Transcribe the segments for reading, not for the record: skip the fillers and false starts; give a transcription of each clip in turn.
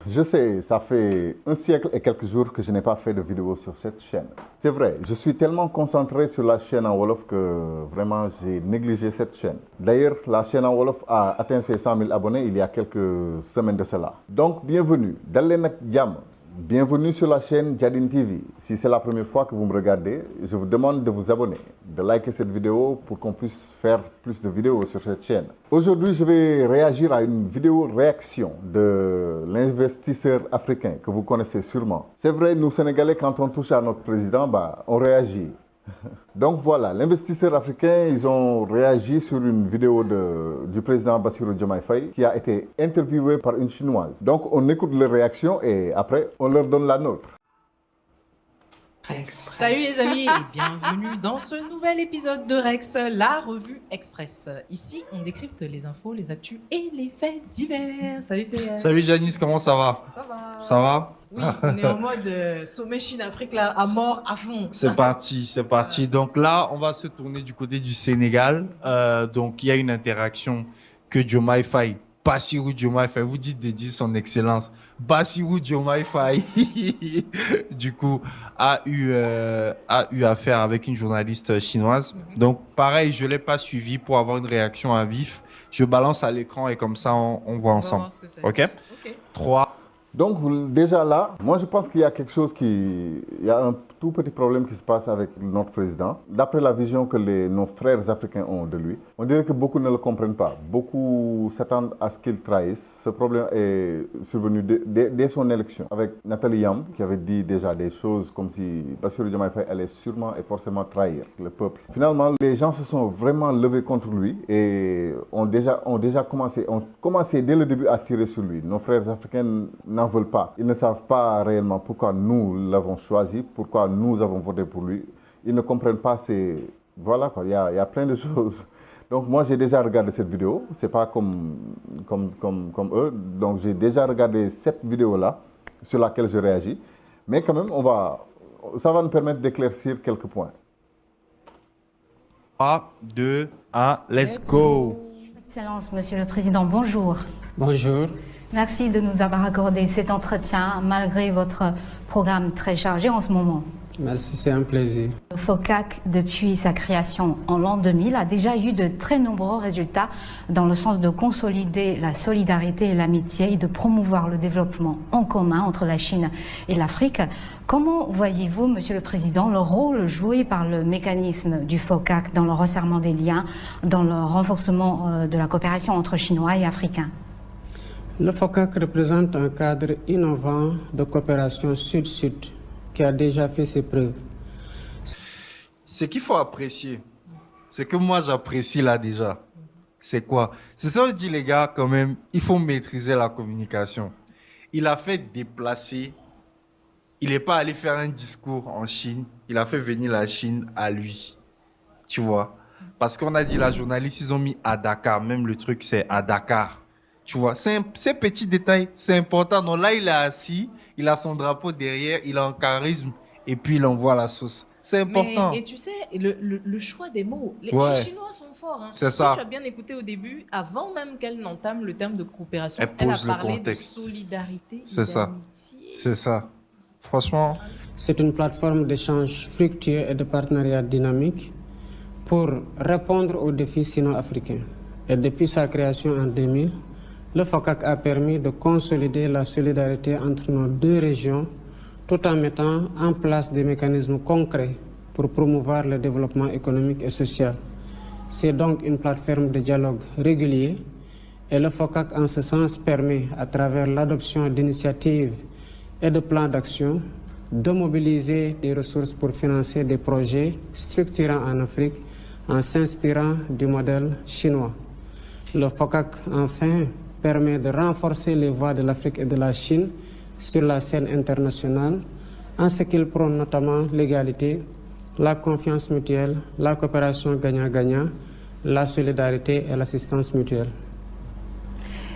je sais, ça fait un siècle et quelques jours que je n'ai pas fait de vidéo sur cette chaîne. C'est vrai, je suis tellement concentré sur la chaîne en Wolof que vraiment j'ai négligé cette chaîne. D'ailleurs, la chaîne en Wolof a atteint ses 100 000 abonnés il y a quelques semaines de cela. Donc, bienvenue. Dalen ak Jam. Bienvenue sur la chaîne Jadin TV. Si c'est la première fois que vous me regardez, je vous demande de vous abonner, de liker cette vidéo pour qu'on puisse faire plus de vidéos sur cette chaîne. Aujourd'hui, je vais réagir à une vidéo réaction de l'investisseur africain que vous connaissez sûrement. C'est vrai, nous Sénégalais, quand on touche à notre président, on réagit. Donc voilà, l'investisseur africain, ils ont réagi sur une vidéo du président Bassirou Diomaye Faye qui a été interviewé par une Chinoise. Donc on écoute leur réaction et après on leur donne la nôtre. Salut les amis et bienvenue dans ce nouvel épisode de Rex, la revue Express. Ici, on décrypte les infos, les actus et les faits divers. Salut CR. Salut Janice, comment ça va? Ça va. Ça va? Oui, on est en mode sommet Chine-Afrique là, à mort, à fond. C'est parti, c'est parti. Donc là, on va se tourner du côté du Sénégal. Donc il y a une interaction que Diomaye Faye, Bassirou Diomaye Faye, vous dites de dire son excellence, Bassirou Diomaye Faye, du coup, a eu à faire avec une journaliste chinoise. Donc pareil, je ne l'ai pas suivi pour avoir une réaction à vif. Je balance à l'écran et comme ça, on voit ensemble. Ok? 3. Donc déjà là, moi je pense qu'il y a quelque chose il y a un tout petit problème qui se passe avec notre président. D'après la vision que nos frères africains ont de lui, on dirait que beaucoup ne le comprennent pas. Beaucoup s'attendent à ce qu'il trahisse. Ce problème est survenu dès son élection avec Nathalie Yam qui avait dit déjà des choses comme si Bassirou Diomaye Faye allait sûrement et forcément trahir le peuple. Finalement, les gens se sont vraiment levés contre lui et ont commencé dès le début à tirer sur lui. Nos frères africains n'en veulent pas. Ils ne savent pas réellement pourquoi nous l'avons choisi, pourquoi nous avons voté pour lui. Ils ne comprennent pas voilà quoi, il y a plein de choses. Donc moi j'ai déjà regardé cette vidéo, c'est pas comme eux. Donc j'ai déjà regardé cette vidéo-là sur laquelle je réagis. Mais quand même, ça va nous permettre d'éclaircir quelques points. 3, 2, 1, let's go. Excellence, Monsieur le Président, bonjour. Bonjour. Merci de nous avoir accordé cet entretien malgré votre programme très chargé en ce moment. Merci, c'est un plaisir. Le FOCAC, depuis sa création en l'an 2000, a déjà eu de très nombreux résultats dans le sens de consolider la solidarité et l'amitié et de promouvoir le développement en commun entre la Chine et l'Afrique. Comment voyez-vous, Monsieur le Président, le rôle joué par le mécanisme du FOCAC dans le resserrement des liens, dans le renforcement de la coopération entre Chinois et Africains? Le FOCAC représente un cadre innovant de coopération sud-sud qui a déjà fait ses preuves. Ce qu'il faut apprécier, c'est que moi j'apprécie là déjà. C'est quoi? C'est ça que je dis les gars, quand même, il faut maîtriser la communication. Il a fait déplacer, il n'est pas allé faire un discours en Chine, il a fait venir la Chine à lui. Tu vois? Parce qu'on a dit la journaliste, ils ont mis à Dakar, même le truc c'est à Dakar. Tu vois, ces petits détails, c'est important. Donc là, il est assis, il a son drapeau derrière, il a un charisme et puis il envoie la sauce. C'est important. Et tu sais, le choix des mots, les Chinois sont forts. Hein. C'est ça. Si tu as bien écouté au début, avant même qu'elle n'entame le terme de coopération, elle pose a parlé le contexte. De solidarité. C'est ça. C'est ça. Franchement. C'est une plateforme d'échange fructueux et de partenariat dynamique pour répondre aux défis sino-africains. Et depuis sa création en 2000, le FOCAC a permis de consolider la solidarité entre nos deux régions tout en mettant en place des mécanismes concrets pour promouvoir le développement économique et social. C'est donc une plateforme de dialogue régulier et le FOCAC en ce sens permet, à travers l'adoption d'initiatives et de plans d'action, de mobiliser des ressources pour financer des projets structurants en Afrique en s'inspirant du modèle chinois. Le FOCAC, enfin, permet de renforcer les voix de l'Afrique et de la Chine sur la scène internationale, en ce qu'il prône notamment l'égalité, la confiance mutuelle, la coopération gagnant-gagnant, la solidarité et l'assistance mutuelle.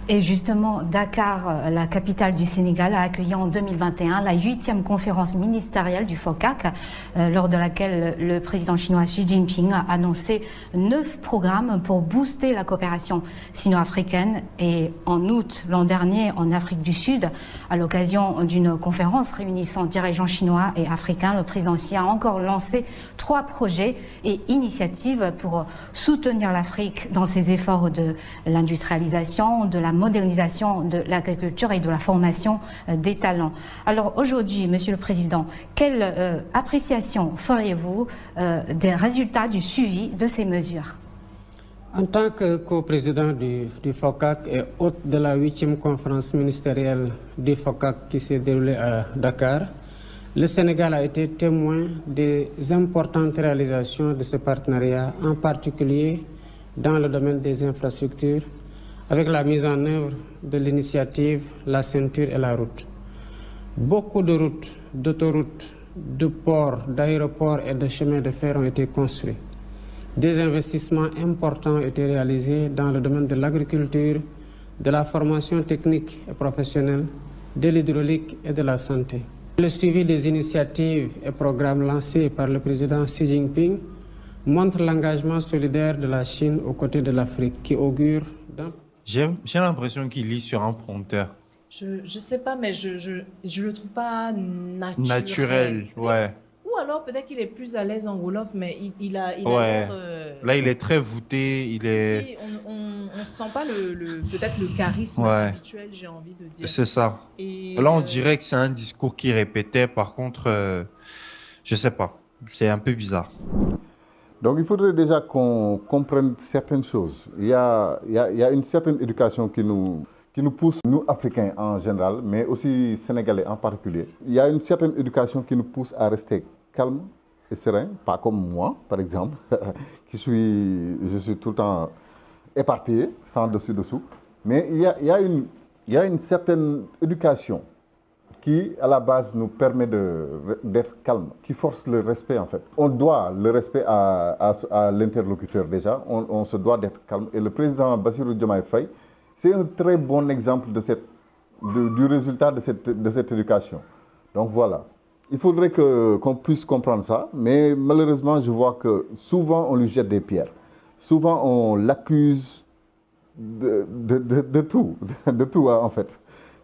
Et justement, Dakar, la capitale du Sénégal, a accueilli en 2021 la 8e conférence ministérielle du FOCAC, lors de laquelle le président chinois Xi Jinping a annoncé 9 programmes pour booster la coopération sino-africaine. Et en août l'an dernier, en Afrique du Sud, à l'occasion d'une conférence réunissant dirigeants chinois et africains, le président Xi a encore lancé 3 projets et initiatives pour soutenir l'Afrique dans ses efforts de l'industrialisation, de la modernisation de l'agriculture et de la formation des talents. Alors aujourd'hui, Monsieur le Président, quelle appréciation feriez-vous des résultats du suivi de ces mesures? En tant que co-président du FOCAC et hôte de la 8e conférence ministérielle du FOCAC qui s'est déroulée à Dakar, le Sénégal a été témoin des importantes réalisations de ce partenariat, en particulier dans le domaine des infrastructures, avec la mise en œuvre de l'initiative La Ceinture et la Route. Beaucoup de routes, d'autoroutes, de ports, d'aéroports et de chemins de fer ont été construits. Des investissements importants ont été réalisés dans le domaine de l'agriculture, de la formation technique et professionnelle, de l'hydraulique et de la santé. Le suivi des initiatives et programmes lancés par le président Xi Jinping montre l'engagement solidaire de la Chine aux côtés de l'Afrique, qui augure d'un... J'ai l'impression qu'il lit sur un prompteur. Je sais pas, mais je le trouve pas naturel. Naturel, ouais. Ou alors peut-être qu'il est plus à l'aise en Wolof, mais il a Ouais. l'air... Là, il est très voûté, il est... Si, on sent pas peut-être le charisme Ouais. habituel, j'ai envie de dire. C'est ça. Et, Là, on dirait que c'est un discours qu'il répétait. Par contre, je sais pas. C'est un peu bizarre. Donc il faudrait déjà qu'on comprenne certaines choses. Il y a une certaine éducation qui nous pousse, nous Africains en général, mais aussi Sénégalais en particulier. Il y a une certaine éducation qui nous pousse à rester calme et serein, pas comme moi, par exemple, je suis tout le temps éparpillé, sans dessus-dessous. Mais il y a une certaine éducation qui, à la base, nous permet d'être calme, qui force le respect, en fait. On doit le respect à l'interlocuteur, déjà. On se doit d'être calme. Et le président Bassirou Diomaye Faye, c'est un très bon exemple du résultat de cette éducation. Donc voilà. Il faudrait qu'on puisse comprendre ça, mais malheureusement, je vois que souvent, on lui jette des pierres. Souvent, on l'accuse de tout, en fait.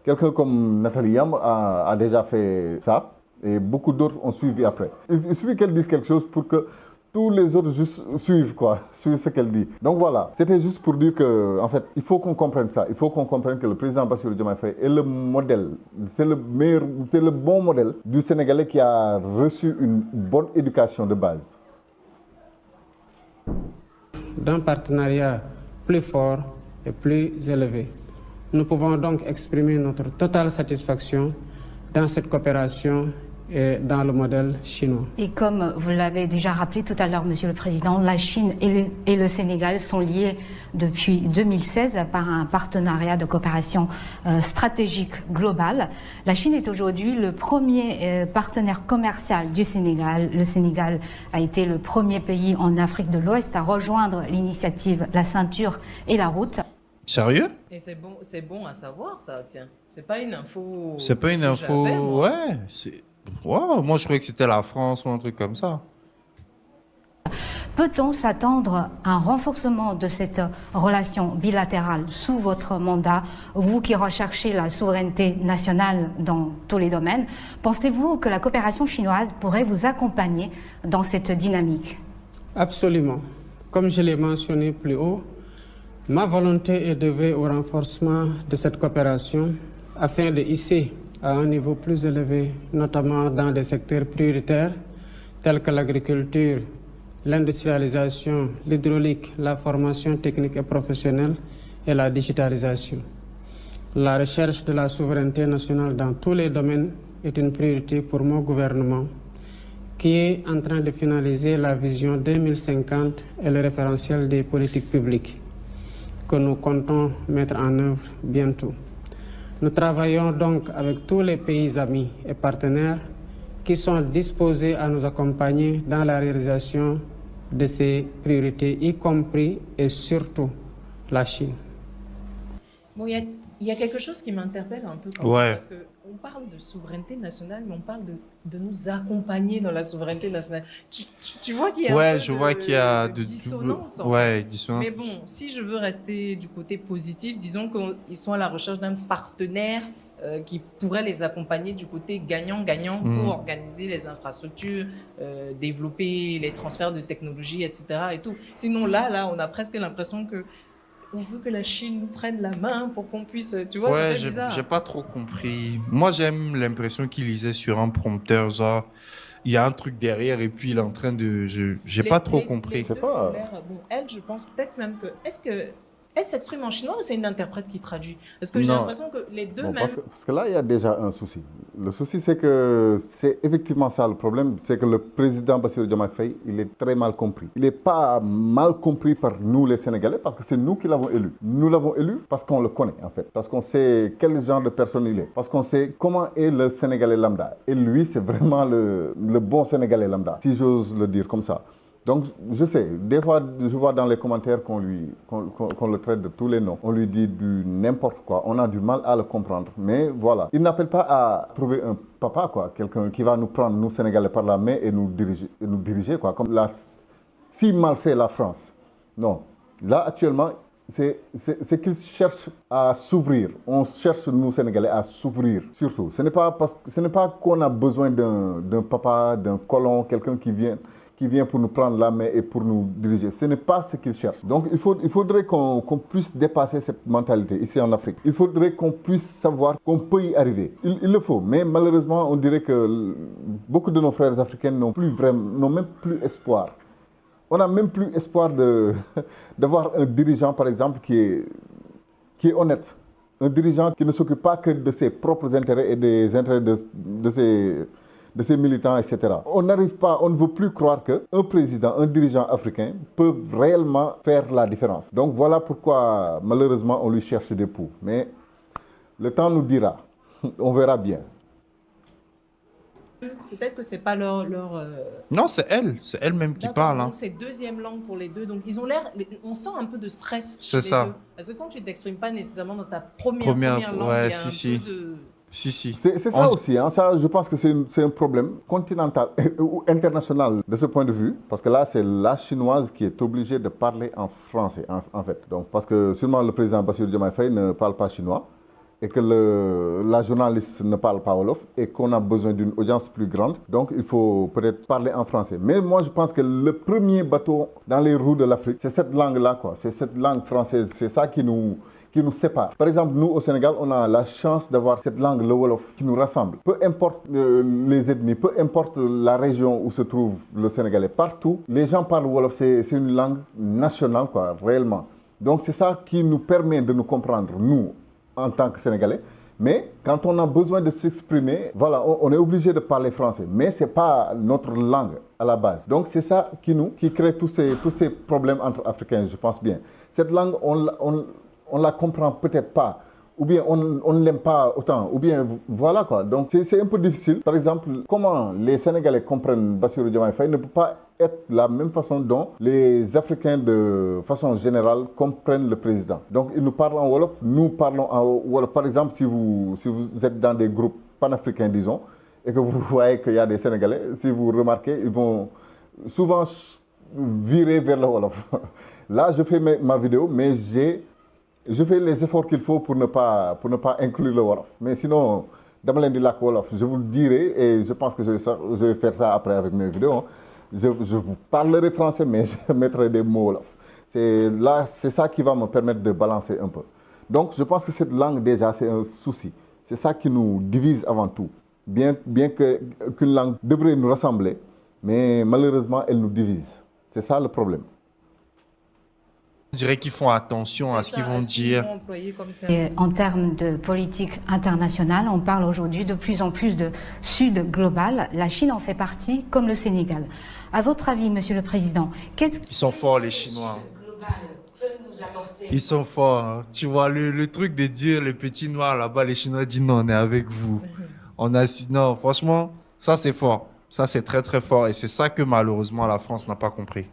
Quelqu'un comme Nathalie Yam a déjà fait ça, et beaucoup d'autres ont suivi après. Il suffit qu'elle dise quelque chose pour que tous les autres juste suivent ce qu'elle dit. Donc voilà, c'était juste pour dire que, en fait, il faut qu'on comprenne ça. Il faut qu'on comprenne que le président Bassirou Diomaye Faye est le modèle, c'est le bon modèle du Sénégalais qui a reçu une bonne éducation de base. D'un partenariat plus fort et plus élevé. Nous pouvons donc exprimer notre totale satisfaction dans cette coopération et dans le modèle chinois. Et comme vous l'avez déjà rappelé tout à l'heure, Monsieur le Président, la Chine et le Sénégal sont liés depuis 2016 par un partenariat de coopération stratégique globale. La Chine est aujourd'hui le premier partenaire commercial du Sénégal. Le Sénégal a été le premier pays en Afrique de l'Ouest à rejoindre l'initiative La Ceinture et la Route. Sérieux? Et c'est bon à savoir, ça, tiens. C'est pas une info... C'est pas une info... j'avais, moi. Ouais. Wow, moi, je croyais que c'était la France ou un truc comme ça. Peut-on s'attendre à un renforcement de cette relation bilatérale sous votre mandat, vous qui recherchez la souveraineté nationale dans tous les domaines? Pensez-vous que la coopération chinoise pourrait vous accompagner dans cette dynamique? Absolument. Comme je l'ai mentionné plus haut, ma volonté est d'œuvrer au renforcement de cette coopération afin de hisser à un niveau plus élevé, notamment dans des secteurs prioritaires tels que l'agriculture, l'industrialisation, l'hydraulique, la formation technique et professionnelle et la digitalisation. La recherche de la souveraineté nationale dans tous les domaines est une priorité pour mon gouvernement, qui est en train de finaliser la vision 2050 et le référentiel des politiques publiques que nous comptons mettre en œuvre bientôt. Nous travaillons donc avec tous les pays amis et partenaires qui sont disposés à nous accompagner dans la réalisation de ces priorités, y compris et surtout la Chine. Bon, il y a quelque chose qui m'interpelle un peu quand même, Ouais. parce qu'on parle de souveraineté nationale, mais on parle de nous accompagner dans la souveraineté nationale. Tu vois qu'il y a un Ouais, peu je vois qu'il y a de dissonance. En ouais, fait. dissonance. Mais bon, si je veux rester du côté positif, disons qu'ils sont à la recherche d'un partenaire qui pourrait les accompagner du côté gagnant-gagnant pour organiser les infrastructures, développer les transferts de technologies, etc. Et tout. Sinon, là, on a presque l'impression que on veut que la Chine nous prenne la main pour qu'on puisse, tu vois, Ouais, c'est bizarre. j'ai pas trop compris. Moi, j'aime l'impression qu'il lisait sur un prompteur, genre, il y a un truc derrière et puis il est en train de... J'ai pas trop compris. Les deux ont l'air- bon, elle, je pense peut-être même que... Est-ce que elle s'exprime en chinois ou c'est une interprète qui traduit? Parce que j'ai Non. l'impression que les deux Bon, même... parce que là, il y a déjà un souci. Le souci, c'est que c'est effectivement ça le problème, c'est que le président Bassirou Diomaye Faye, il est très mal compris. Il n'est pas mal compris par nous, les Sénégalais, parce que c'est nous qui l'avons élu. Nous l'avons élu parce qu'on le connaît, en fait, parce qu'on sait quel genre de personne il est, parce qu'on sait comment est le Sénégalais lambda. Et lui, c'est vraiment le bon Sénégalais lambda, si j'ose le dire comme ça. Donc, je sais, des fois, je vois dans les commentaires qu'on le traite de tous les noms. On lui dit du n'importe quoi. On a du mal à le comprendre. Mais voilà. Il n'appelle pas à trouver un papa, quoi. Quelqu'un qui va nous prendre, nous Sénégalais, par la main et nous diriger, quoi. Comme l'a si mal fait la France. Non. Là, actuellement, c'est qu'il cherche à s'ouvrir. On cherche, nous Sénégalais, à s'ouvrir, surtout. Ce n'est pas qu'on a besoin d'un papa, d'un colon, quelqu'un qui vient pour nous prendre la main et pour nous diriger. Ce n'est pas ce qu'ils cherchent. Donc, il faudrait qu'on puisse dépasser cette mentalité ici en Afrique. Il faudrait qu'on puisse savoir qu'on peut y arriver. Il le faut. Mais malheureusement, on dirait que beaucoup de nos frères africains n'ont même plus espoir. On n'a même plus espoir d'avoir un dirigeant, par exemple, qui est honnête. Un dirigeant qui ne s'occupe pas que de ses propres intérêts et des intérêts de ses militants, etc. On n'arrive pas, on ne veut plus croire qu'un président, un dirigeant africain peut réellement faire la différence. Donc voilà pourquoi, malheureusement, on lui cherche des poux. Mais le temps nous dira. On verra bien. Peut-être que c'est pas leur Non, c'est elle-même qui D'accord, parle. Hein. donc c'est deuxième langue pour les deux. Donc ils ont l'air, on sent un peu de stress chez C'est les ça. deux. Parce que quand tu t'exprimes pas nécessairement dans ta première langue, ouais, il y a un peu de... Si. C'est ça aussi, hein. Ça, je pense que c'est un problème continental ou international de ce point de vue, parce que là, c'est la chinoise qui est obligée de parler en français, en fait. Donc, parce que sûrement le président Bassirou Diomaye Faye ne parle pas chinois, et que la journaliste ne parle pas wolof, et qu'on a besoin d'une audience plus grande. Donc, il faut peut-être parler en français. Mais moi, je pense que le premier bateau dans les roues de l'Afrique, c'est cette langue-là, quoi. C'est cette langue française. C'est ça qui nous sépare. Par exemple, nous, au Sénégal, on a la chance d'avoir cette langue, le wolof, qui nous rassemble. Peu importe les ethnies, peu importe la région où se trouve le Sénégalais, partout, les gens parlent wolof. C'est une langue nationale, quoi, réellement. Donc, c'est ça qui nous permet de nous comprendre, nous, en tant que Sénégalais. Mais quand on a besoin de s'exprimer, voilà, on est obligé de parler français. Mais ce n'est pas notre langue à la base. Donc c'est ça qui crée tous ces problèmes entre Africains, je pense bien. Cette langue, on la comprend peut-être pas. Ou bien on ne l'aime pas autant. Ou bien voilà quoi. Donc c'est un peu difficile. Par exemple, comment les Sénégalais comprennent Bassirou Diomaye Faye ne peut pas être la même façon dont les Africains de façon générale comprennent le président. Donc ils nous parlent en wolof, nous parlons en wolof. Par exemple, si vous êtes dans des groupes panafricains, disons, et que vous voyez qu'il y a des Sénégalais, si vous remarquez, ils vont souvent virer vers le wolof. Là, je fais ma vidéo, mais je fais les efforts qu'il faut pour ne pas inclure le wolof. Mais sinon, dama leen di làkk wolof, je vous le dirai et je pense que je vais faire ça après avec mes vidéos. Je vous parlerai français, mais je mettrai des mots wolof. C'est ça qui va me permettre de balancer un peu. Donc, je pense que cette langue, déjà, c'est un souci. C'est ça qui nous divise avant tout. Bien qu'une langue devrait nous rassembler, mais malheureusement, elle nous divise. C'est ça le problème. Je dirais qu'ils font attention à ce qu'ils vont dire. Et en termes de politique internationale, on parle aujourd'hui de plus en plus de Sud global. La Chine en fait partie, comme le Sénégal. À votre avis, Monsieur le Président, Ils sont forts, les Chinois. Ils sont forts. Hein. Tu vois, le truc de dire les petits noirs là-bas, les Chinois disent non, on est avec vous. Non, franchement, ça c'est fort. Ça c'est très très fort. Et c'est ça que malheureusement la France n'a pas compris.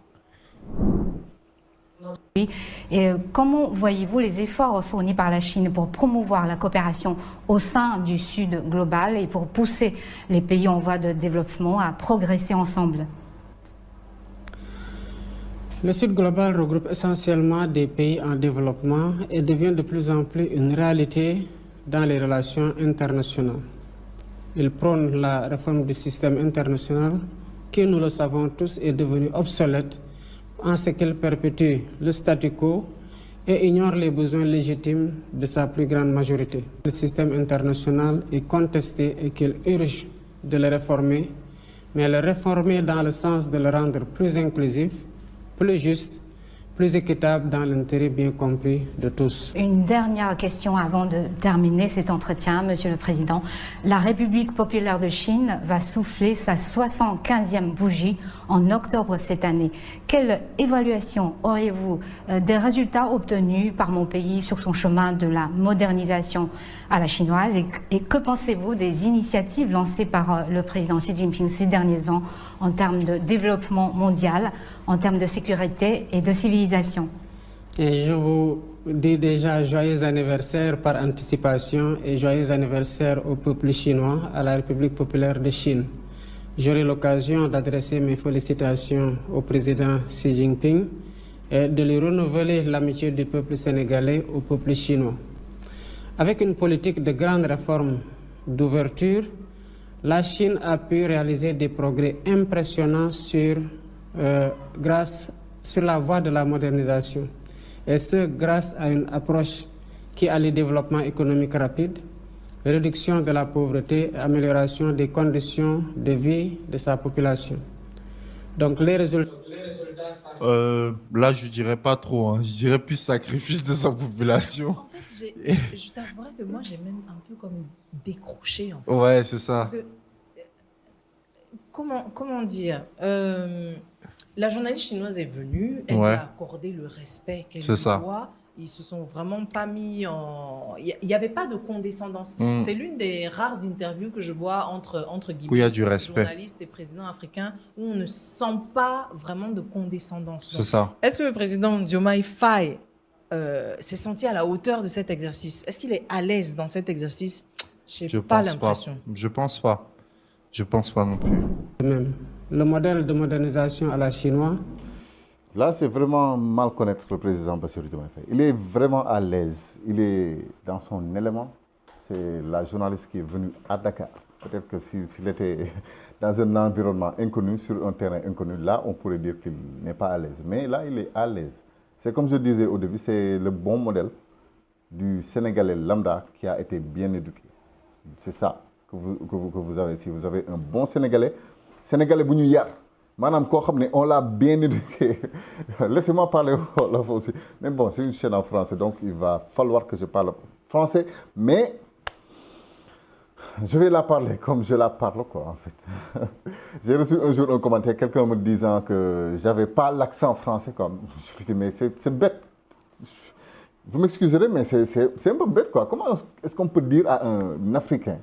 Et comment voyez-vous les efforts fournis par la Chine pour promouvoir la coopération au sein du Sud global et pour pousser les pays en voie de développement à progresser ensemble? Le Sud global regroupe essentiellement des pays en développement et devient de plus en plus une réalité dans les relations internationales. Il prône la réforme du système international qui, nous le savons tous, est devenu obsolète en ce qu'il perpétue le statu quo et ignore les besoins légitimes de sa plus grande majorité. Le système international est contesté et qu'il urge de le réformer, mais le réformer dans le sens de le rendre plus inclusif, plus juste, plus équitable dans l'intérêt bien compris de tous. Une dernière question avant de terminer cet entretien, Monsieur le Président. La République populaire de Chine va souffler sa 75e bougie en octobre cette année. Quelle évaluation auriez-vous des résultats obtenus par mon pays sur son chemin de la modernisation à la chinoise et que pensez-vous des initiatives lancées par le président Xi Jinping ces derniers ans en termes de développement mondial, en termes de sécurité et de civilisation? Et je vous dis déjà joyeux anniversaire par anticipation et joyeux anniversaire au peuple chinois, à la République populaire de Chine. J'aurai l'occasion d'adresser mes félicitations au président Xi Jinping et de lui renouveler l'amitié du peuple sénégalais au peuple chinois. Avec une politique de grandes réformes d'ouverture, la Chine a pu réaliser des progrès impressionnants sur la voie de la modernisation. Et ce, grâce à une approche qui allie développement économique rapide, réduction de la pauvreté et amélioration des conditions de vie de sa population. Donc les résultats... Là, je dirais pas trop. Hein. Je dirais plus sacrifice de sa population. En fait, je t'avouerais que moi, j'ai même un peu comme décroché. En fait. Ouais, c'est ça. Parce que, comment dire la journaliste chinoise est venue, elle lui a accordé le respect qu'elle lui doit. Ils se sont vraiment pas mis en... Il n'y avait pas de condescendance. C'est l'une des rares interviews que je vois entre guillemets, où il y a du respect. Journalistes et présidents africains, où on ne sent pas vraiment de condescendance. C'est ça. Est-ce que le président Diomaye Faye s'est senti à la hauteur de cet exercice? Est-ce qu'il est à l'aise dans cet exercice? Je n'ai pas l'impression. Je pense pas. Je pense pas non plus. Même le modèle de modernisation à la chinoise. Là, c'est vraiment mal connaître le président Bassirou Diomaye Faye. Il est vraiment à l'aise. Il est dans son élément. C'est la journaliste qui est venue à Dakar. Peut-être que s'il était dans un environnement inconnu, sur un terrain inconnu, là, on pourrait dire qu'il n'est pas à l'aise. Mais là, il est à l'aise. C'est comme je disais au début, c'est le bon modèle du Sénégalais lambda qui a été bien éduqué. C'est ça que vous avez. Si vous avez un bon Sénégalais bu ñu yar, maanaam koo xam ne on l'a bien éduqué. Laissez-moi parler wolof aussi. Mais bon, c'est une chaîne en français, donc il va falloir que je parle français. Mais je vais la parler comme je la parle, quoi, en fait. J'ai reçu un jour un commentaire, quelqu'un me disant que j'avais pas l'accent français, quoi. Je me dis, mais c'est bête. Vous m'excuserez, mais c'est un peu bête, quoi. Comment est-ce qu'on peut dire à un Africain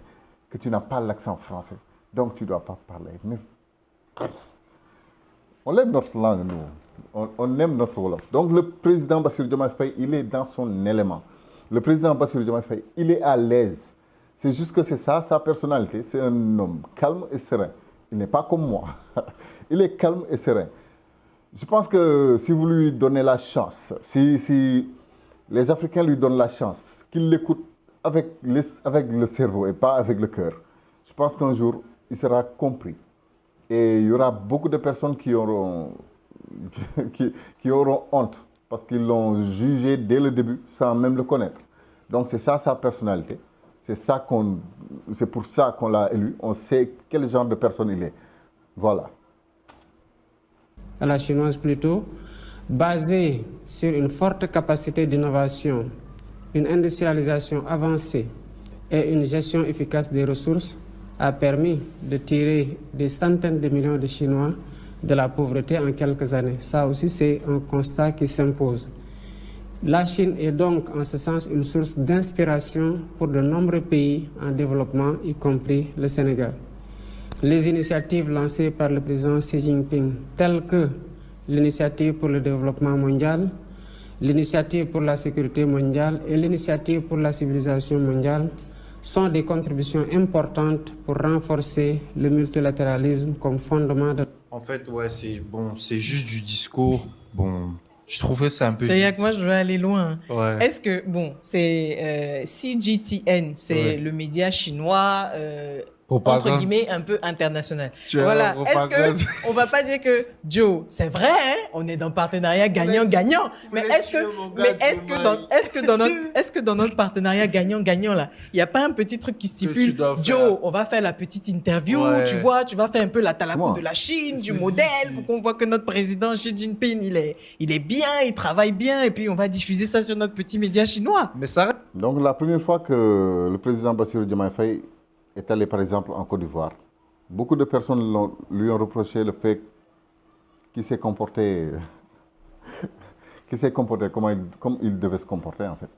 que tu n'as pas l'accent français, donc tu ne dois pas parler? Mais on aime notre langue, nous. On aime notre Wolof. Donc le président Bassirou Diomaye Faye, il est dans son élément. Le président Bassirou Diomaye Faye, il est à l'aise. C'est juste que c'est ça, sa personnalité. C'est un homme calme et serein. Il n'est pas comme moi. Il est calme et serein. Je pense que si vous lui donnez la chance, si les Africains lui donnent la chance, qu'ils l'écoutent avec le cerveau et pas avec le cœur, je pense qu'un jour, il sera compris. Et il y aura beaucoup de personnes qui auront honte parce qu'ils l'ont jugé dès le début sans même le connaître. Donc c'est ça sa personnalité. C'est pour ça qu'on l'a élu. On sait quel genre de personne il est. Voilà. À la chinoise plutôt, basée sur une forte capacité d'innovation, une industrialisation avancée et une gestion efficace des ressources, a permis de tirer des centaines de millions de Chinois de la pauvreté en quelques années. Ça aussi, c'est un constat qui s'impose. La Chine est donc, en ce sens, une source d'inspiration pour de nombreux pays en développement, y compris le Sénégal. Les initiatives lancées par le président Xi Jinping, telles que l'initiative pour le développement mondial, l'initiative pour la sécurité mondiale et l'initiative pour la civilisation mondiale sont des contributions importantes pour renforcer le multilatéralisme comme fondement de... En fait, ouais, c'est juste du discours. Bon, je trouvais ça un peu. C'est que moi, je veux aller loin. Ouais. Est-ce que, bon, c'est CGTN, c'est le média chinois, entre guillemets, un peu international. Voilà. Est-ce que on va pas dire que Joe, c'est vrai, hein, on est dans partenariat gagnant-gagnant, mais est-ce que dans notre partenariat gagnant-gagnant là, il y a pas un petit truc qui stipule Joe, on va faire la petite interview, tu vois, tu vas faire un peu la talakou de la Chine, du modèle, pour qu'on voit que notre président Xi Jinping, il est bien, il travaille bien, et puis on va diffuser ça sur notre petit média chinois. Mais ça. Donc la première fois que le président Bassirou Diomaye Faye est allé par exemple en Côte d'Ivoire, beaucoup de personnes lui ont reproché le fait qu'il s'est comporté, comme il devait se comporter en fait.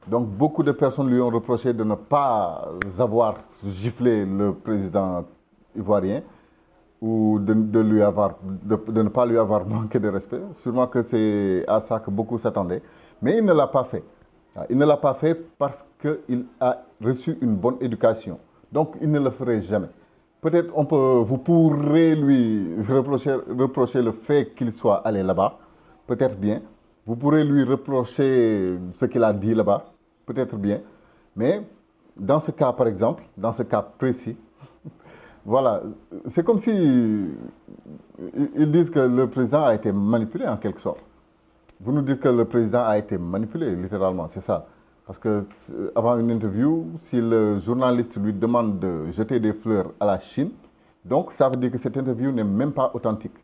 Donc beaucoup de personnes lui ont reproché de ne pas avoir giflé le président ivoirien ou de ne pas lui avoir manqué de respect. Sûrement que c'est à ça que beaucoup s'attendaient, mais il ne l'a pas fait. Il ne l'a pas fait parce qu'il a reçu une bonne éducation. Donc, il ne le ferait jamais. Peut-être vous pourrez lui reprocher le fait qu'il soit allé là-bas. Peut-être bien. Vous pourrez lui reprocher ce qu'il a dit là-bas. Peut-être bien. Mais dans ce cas, par exemple, dans ce cas précis, voilà, c'est comme si ils disent que le président a été manipulé en quelque sorte. Vous nous dites que le président a été manipulé, littéralement, c'est ça. Parce que avant une interview, si le journaliste lui demande de jeter des fleurs à la Chine, donc ça veut dire que cette interview n'est même pas authentique.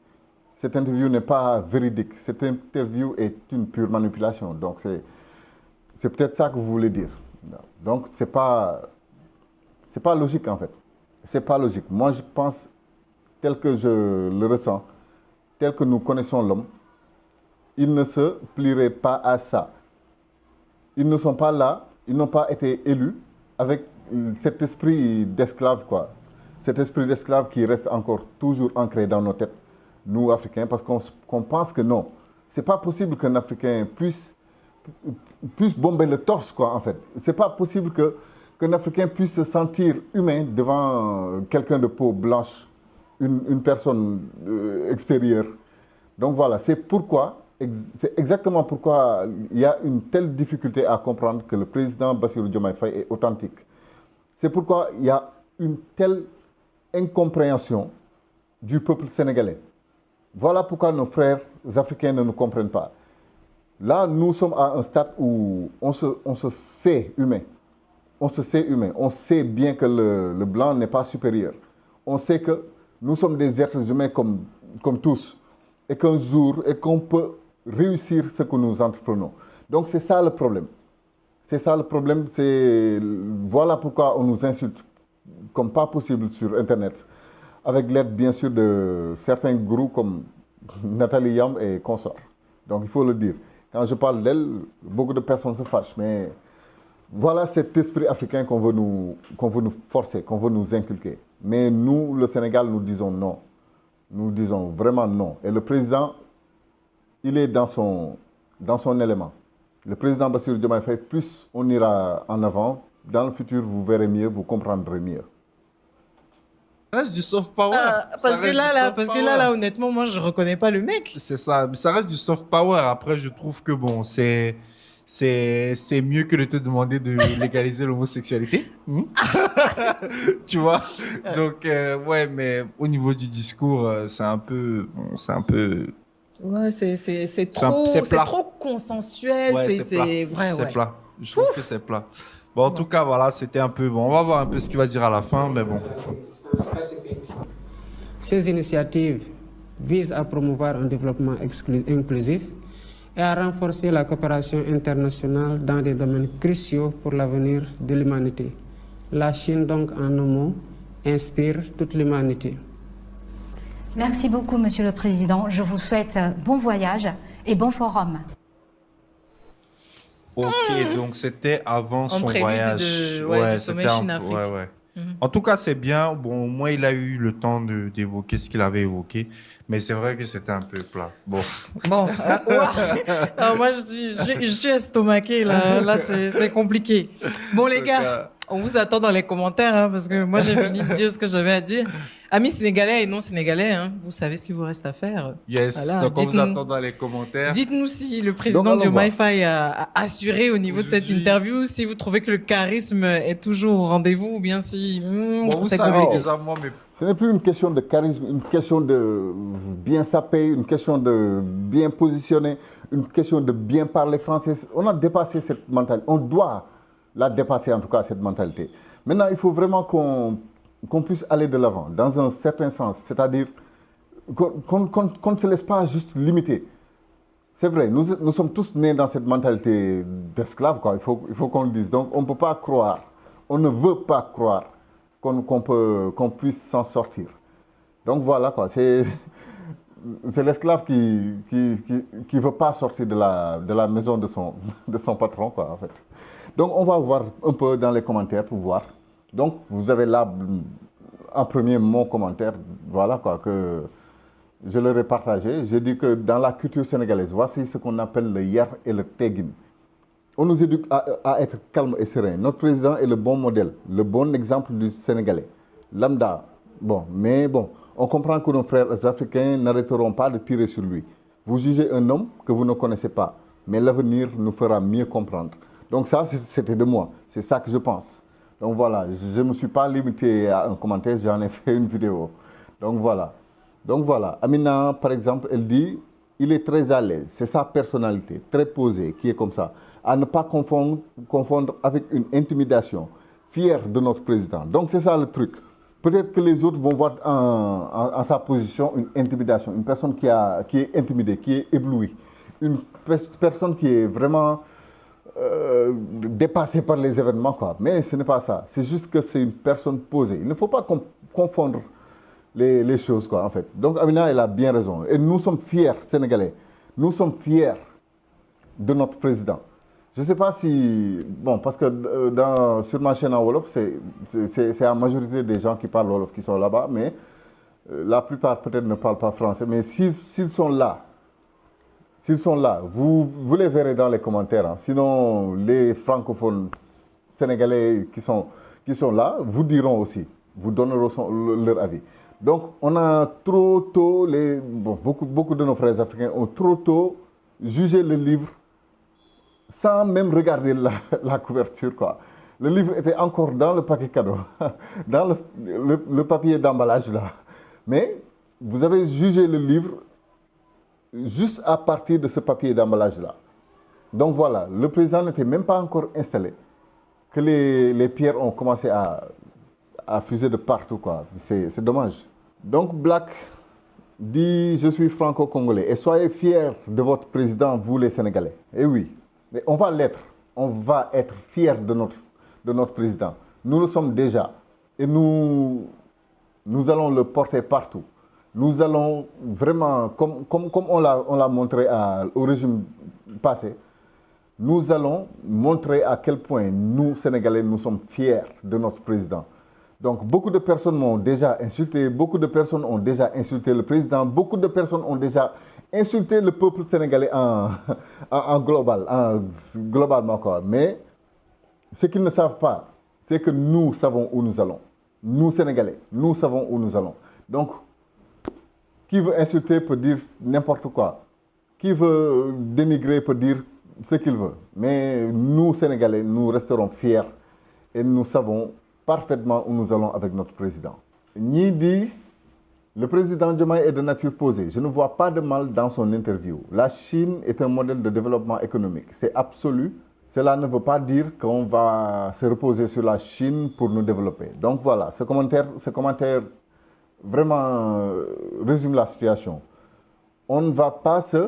Cette interview n'est pas véridique. Cette interview est une pure manipulation. Donc c'est peut-être ça que vous voulez dire. Donc c'est pas logique en fait. C'est pas logique. Moi je pense, tel que je le ressens, tel que nous connaissons l'homme, il ne se plierait pas à ça. Ils ne sont pas là, ils n'ont pas été élus avec cet esprit d'esclave, quoi. Cet esprit d'esclave qui reste encore toujours ancré dans nos têtes, nous, Africains, parce qu'on pense que non. C'est pas possible qu'un Africain puisse bomber le torse, quoi, en fait. C'est pas possible qu'un Africain puisse se sentir humain devant quelqu'un de peau blanche, une personne extérieure. Donc voilà, c'est exactement pourquoi il y a une telle difficulté à comprendre que le président Bassirou Diomaye Faye est authentique. C'est pourquoi il y a une telle incompréhension du peuple sénégalais. Voilà pourquoi nos frères africains ne nous comprennent pas. Là, nous sommes à un stade où on se sait humain. On se sait humain. On sait bien que le blanc n'est pas supérieur. On sait que nous sommes des êtres humains comme tous. Et qu'un jour, qu'on peut réussir ce que nous entreprenons. Donc c'est ça le problème. C'est ça le problème. Voilà pourquoi on nous insulte comme pas possible sur Internet. Avec l'aide bien sûr de certains gourous comme Nathalie Yam et consorts. Donc il faut le dire. Quand je parle d'elle, beaucoup de personnes se fâchent. Mais voilà cet esprit africain qu'on veut nous forcer, qu'on veut nous inculquer. Mais nous, le Sénégal, nous disons non. Nous disons vraiment non. Et le président, il est dans son élément. Le président Bassirou Diomaye Faye, plus on ira en avant, dans le futur, vous verrez mieux, vous comprendrez mieux. Ça reste du soft power. Parce que là, honnêtement, moi, je reconnais pas le mec. C'est ça. Ça reste du soft power. Après, je trouve que bon, c'est mieux que de te demander de légaliser l'homosexualité. Tu vois? Donc, ouais, mais au niveau du discours, c'est un peu... Ouais, c'est trop consensuel. Ouais, c'est vrai, c'est plat. Je trouve que c'est plat. Bon, en tout cas, voilà, c'était un peu... Bon, on va voir un peu ce qu'il va dire à la fin, mais bon. Ces initiatives visent à promouvoir un développement inclusif et à renforcer la coopération internationale dans des domaines cruciaux pour l'avenir de l'humanité. La Chine, donc, en un mot, inspire toute l'humanité. Merci beaucoup, Monsieur le Président. Je vous souhaite bon voyage et bon forum. Ok, donc c'était avant son prélude voyage. du sommet Chine-Afrique. Ouais. En tout cas, c'est bien. Bon, au moins, il a eu le temps d'évoquer ce qu'il avait évoqué. Mais c'est vrai que c'était un peu plat. Bon. Bon, alors moi, je suis estomaqué, là. Là, c'est compliqué. Bon, les gars, on vous attend dans les commentaires, hein, parce que moi, j'ai fini de dire ce que j'avais à dire. Amis sénégalais et non sénégalais, hein, vous savez ce qu'il vous reste à faire. Yes, Voilà, donc on vous attend dans les commentaires. Dites-nous si le président Diomaye Faye a assuré au niveau de cette interview, si vous trouvez que le charisme est toujours au rendez-vous, ou bien si... bon, vous savez déjà, moi, mais... Ce n'est plus une question de charisme, une question de bien saper, une question de bien positionner, une question de bien parler français. On a dépassé cette mentalité. On doit la dépasser, en tout cas, cette mentalité. Maintenant, il faut vraiment qu'on puisse aller de l'avant, dans un certain sens. C'est-à-dire qu'on ne se laisse pas juste limiter. C'est vrai, nous sommes tous nés dans cette mentalité d'esclave, quoi. Il faut qu'on le dise. Donc, on ne peut pas croire, on ne veut pas croire qu'on puisse s'en sortir. Donc voilà, quoi. C'est l'esclave qui veut pas sortir de la maison de son patron, quoi, en fait. Donc on va voir un peu dans les commentaires pour voir. Donc vous avez là en premier mon commentaire, voilà, quoi, que je leur ai partagé. J'ai dit que dans la culture sénégalaise, voici ce qu'on appelle le yar et le teggin. On nous éduque à être calme et serein. Notre président est le bon modèle, le bon exemple du Sénégalais. Lambda, mais on comprend que nos frères africains n'arrêteront pas de tirer sur lui. Vous jugez un homme que vous ne connaissez pas, mais l'avenir nous fera mieux comprendre. Donc ça, c'était de moi. C'est ça que je pense. Donc voilà, je ne me suis pas limité à un commentaire, j'en ai fait une vidéo. Donc voilà. Amina, par exemple, elle dit... Il est très à l'aise, c'est sa personnalité, très posée, qui est comme ça. À ne pas confondre avec une intimidation, fier de notre président. Donc c'est ça le truc. Peut-être que les autres vont voir en sa position une intimidation, une personne qui est intimidée, qui est éblouie, une personne qui est vraiment dépassée par les événements, quoi. Mais ce n'est pas ça, c'est juste que c'est une personne posée. Il ne faut pas confondre les choses, quoi, en fait. Donc Amina, elle a bien raison. Et nous sommes fiers, Sénégalais. Nous sommes fiers de notre président. Je ne sais pas si... Bon, parce que sur ma chaîne en Wolof, c'est la majorité des gens qui parlent Wolof qui sont là-bas, mais la plupart peut-être ne parlent pas français. Mais s'ils sont là, vous les verrez dans les commentaires. Hein. Sinon, les francophones sénégalais qui sont là, vous diront aussi, vous donneront leur avis. Donc, on a trop tôt, beaucoup de nos frères africains ont trop tôt jugé le livre sans même regarder la couverture, quoi. Le livre était encore dans le paquet cadeau, dans le papier d'emballage, là. Mais vous avez jugé le livre juste à partir de ce papier d'emballage-là. Donc voilà, le président n'était même pas encore installé, que les pierres ont commencé à fuser de partout, quoi. C'est dommage. Donc Black dit, je suis franco-congolais et soyez fiers de votre président, vous les Sénégalais. Et oui, mais on va l'être. On va être fiers de notre président. Nous le sommes déjà. Et nous allons le porter partout. Nous allons vraiment, comme on l'a montré au régime passé, nous allons montrer à quel point nous, Sénégalais, nous sommes fiers de notre président. Donc, beaucoup de personnes m'ont déjà insulté, beaucoup de personnes ont déjà insulté le président, beaucoup de personnes ont déjà insulté le peuple sénégalais globalement, quoi. Mais ce qu'ils ne savent pas, c'est que nous savons où nous allons. Nous, Sénégalais, nous savons où nous allons. Donc, qui veut insulter peut dire n'importe quoi. Qui veut dénigrer peut dire ce qu'il veut. Mais nous, Sénégalais, nous resterons fiers et nous savons parfaitement où nous allons avec notre président. Ni dit, le président Diomaye est de nature posée. Je ne vois pas de mal dans son interview. La Chine est un modèle de développement économique. C'est absolu. Cela ne veut pas dire qu'on va se reposer sur la Chine pour nous développer. Donc voilà, ce commentaire vraiment résume la situation. On ne va pas se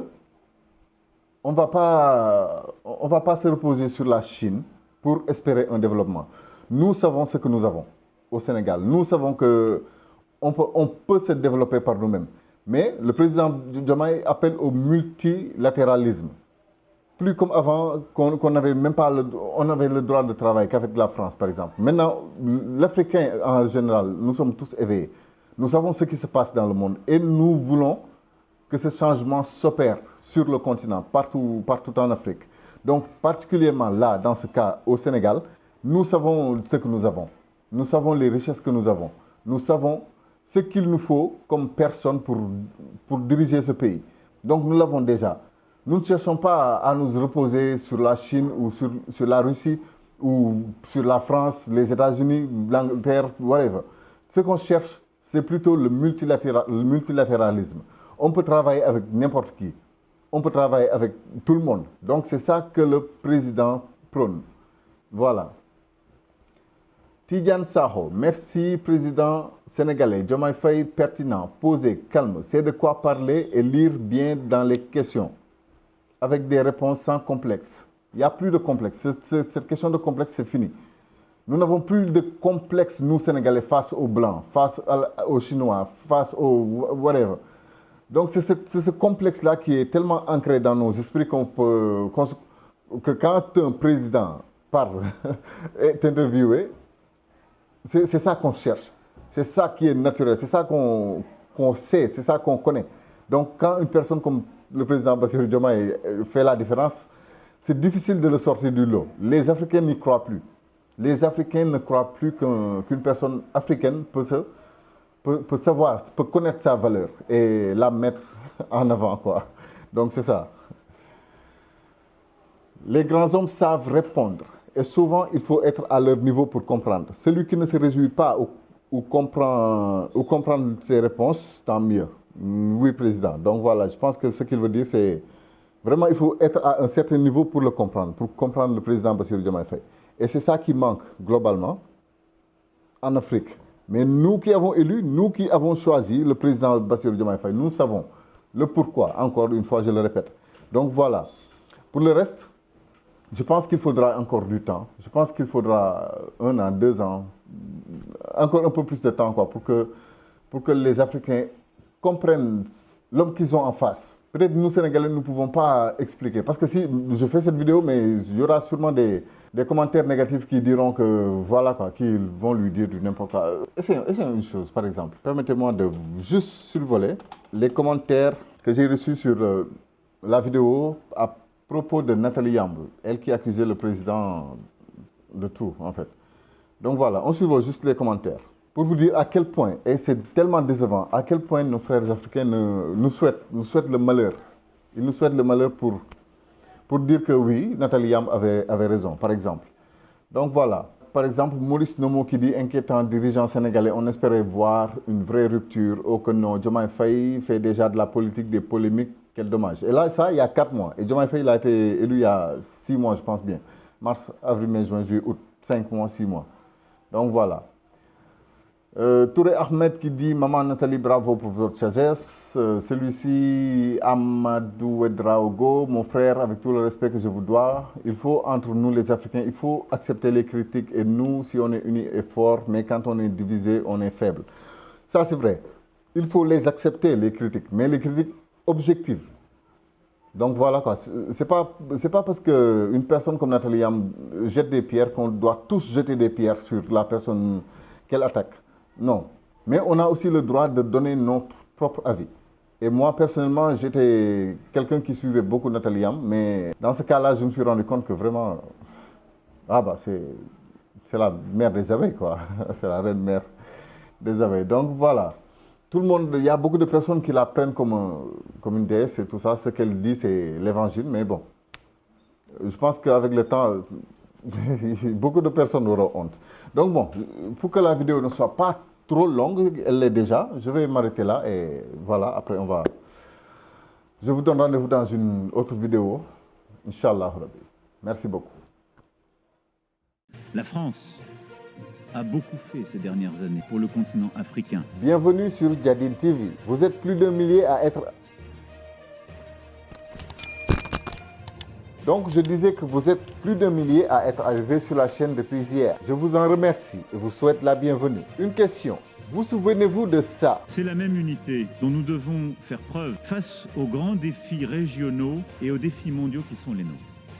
reposer sur la Chine pour espérer un développement. Nous savons ce que nous avons au Sénégal. Nous savons qu'on peut se développer par nous-mêmes. Mais le président Diomaye appelle au multilatéralisme. plus comme avant, qu'on n'avait même pas on avait le droit de travailler qu'avec la France, par exemple. Maintenant, l'Africain en général, nous sommes tous éveillés. Nous savons ce qui se passe dans le monde et nous voulons que ce changement s'opère sur le continent, partout en Afrique. Donc, particulièrement là, dans ce cas, au Sénégal, nous savons ce que nous avons. Nous savons les richesses que nous avons. Nous savons ce qu'il nous faut comme personne pour diriger ce pays. Donc, nous l'avons déjà. Nous ne cherchons pas à nous reposer sur la Chine ou sur la Russie ou sur la France, les États-Unis, l'Angleterre, whatever. Ce qu'on cherche, c'est plutôt le multilatéralisme. On peut travailler avec n'importe qui. On peut travailler avec tout le monde. Donc, c'est ça que le président prône. Voilà. Tidiane Saho, merci président sénégalais. Diomaye Faye, pertinent, posé, calme. C'est de quoi parler et lire bien dans les questions. Avec des réponses sans complexe. Il n'y a plus de complexe. Cette question de complexe, c'est fini. Nous n'avons plus de complexe, nous, Sénégalais, face aux Blancs, face aux Chinois, face aux whatever. Donc, c'est ce complexe-là qui est tellement ancré dans nos esprits que quand un président parle, est interviewé, c'est ça qu'on cherche. C'est ça qui est naturel. C'est ça qu'on sait. C'est ça qu'on connaît. Donc, quand une personne comme le président Bassirou Diomaye fait la différence, c'est difficile de le sortir du lot. Les Africains n'y croient plus. Les Africains ne croient plus qu'une personne africaine peut savoir, peut connaître sa valeur et la mettre en avant, quoi. Donc c'est ça. Les grands hommes savent répondre et souvent il faut être à leur niveau pour comprendre. Celui qui ne se réjouit pas ou comprendre ses réponses, tant mieux. Oui, président. Donc voilà, je pense que ce qu'il veut dire, c'est vraiment, il faut être à un certain niveau pour le comprendre, pour comprendre le président Bassirou Diomaye Faye. Et c'est ça qui manque globalement en Afrique. Mais nous qui avons élu, nous qui avons choisi le président Bassirou Diomaye Faye, nous savons le pourquoi, encore une fois, je le répète. Donc voilà. Pour le reste, je pense qu'il faudra encore du temps. Je pense qu'il faudra 1 an, 2 ans, encore un peu plus de temps, quoi, pour que les Africains comprennent l'homme qu'ils ont en face. Peut-être nous, Sénégalais, nous ne pouvons pas expliquer. Parce que si je fais cette vidéo, mais il y aura sûrement des commentaires négatifs qui diront que, voilà quoi, qu'ils vont lui dire du n'importe quoi. Essayons une chose, par exemple. Permettez-moi de juste survoler les commentaires que j'ai reçus sur la vidéo à propos de Nathalie Yamb, elle qui accusait le président de tout, en fait. Donc voilà, on survole juste les commentaires. Pour vous dire à quel point, et c'est tellement décevant, à quel point nos frères africains nous souhaitent le malheur. Ils nous souhaitent le malheur pour dire que oui, Nathalie Yamb avait raison, par exemple. Donc voilà, par exemple, Maurice Nomo qui dit, inquiétant dirigeant sénégalais, on espérait voir une vraie rupture. Oh que non, Diomaye Faye fait déjà de la politique, des polémiques, quel dommage. Et là, ça, il y a 4 mois. Et Diomaye Faye, il a été élu il y a 6 mois, je pense bien. Mars, avril, mai, juin, juillet, août, 5 mois, 6 mois. Donc voilà. Touré Ahmed qui dit « Maman Nathalie, bravo pour votre sagesse. Celui-ci, Amadou Ouedraogo, mon frère, avec tout le respect que je vous dois, il faut, entre nous les Africains, il faut accepter les critiques. Et nous, si on est unis et fort, mais quand on est divisé, on est faible. » Ça, c'est vrai. Il faut les accepter, les critiques, mais les critiques objectives. Donc voilà quoi. C'est pas parce qu'une personne comme Nathalie Yamb jette des pierres qu'on doit tous jeter des pierres sur la personne qu'elle attaque. Non. Mais on a aussi le droit de donner notre propre avis. Et moi, personnellement, j'étais quelqu'un qui suivait beaucoup Nathalie Yamb, mais dans ce cas-là, je me suis rendu compte que vraiment, c'est la mère des abeilles, quoi. C'est la reine mère des abeilles. Donc voilà. Tout le monde, il y a beaucoup de personnes qui la prennent comme une déesse et tout ça. Ce qu'elle dit, c'est l'évangile, mais bon. Je pense qu'avec le temps, beaucoup de personnes auront honte. Donc bon, pour que la vidéo ne soit pas trop longue, elle l'est déjà, je vais m'arrêter là et voilà, après je vous donne rendez-vous dans une autre vidéo, Inch'Allah Rabbi. Merci beaucoup. La France a beaucoup fait ces dernières années pour le continent africain. Bienvenue sur Jadine TV. Vous êtes plus d'un millier à être... Donc je disais que vous êtes plus d'un millier à être arrivés sur la chaîne depuis hier. Je vous en remercie et vous souhaite la bienvenue. Une question. Vous souvenez-vous de ça? C'est la même unité dont nous devons faire preuve face aux grands défis régionaux et aux défis mondiaux qui sont les nôtres.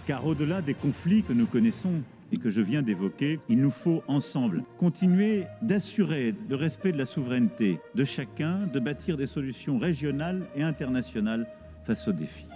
Car au-delà des conflits que nous connaissons et que je viens d'évoquer, il nous faut ensemble continuer d'assurer le respect de la souveraineté de chacun, de bâtir des solutions régionales et internationales face aux défis.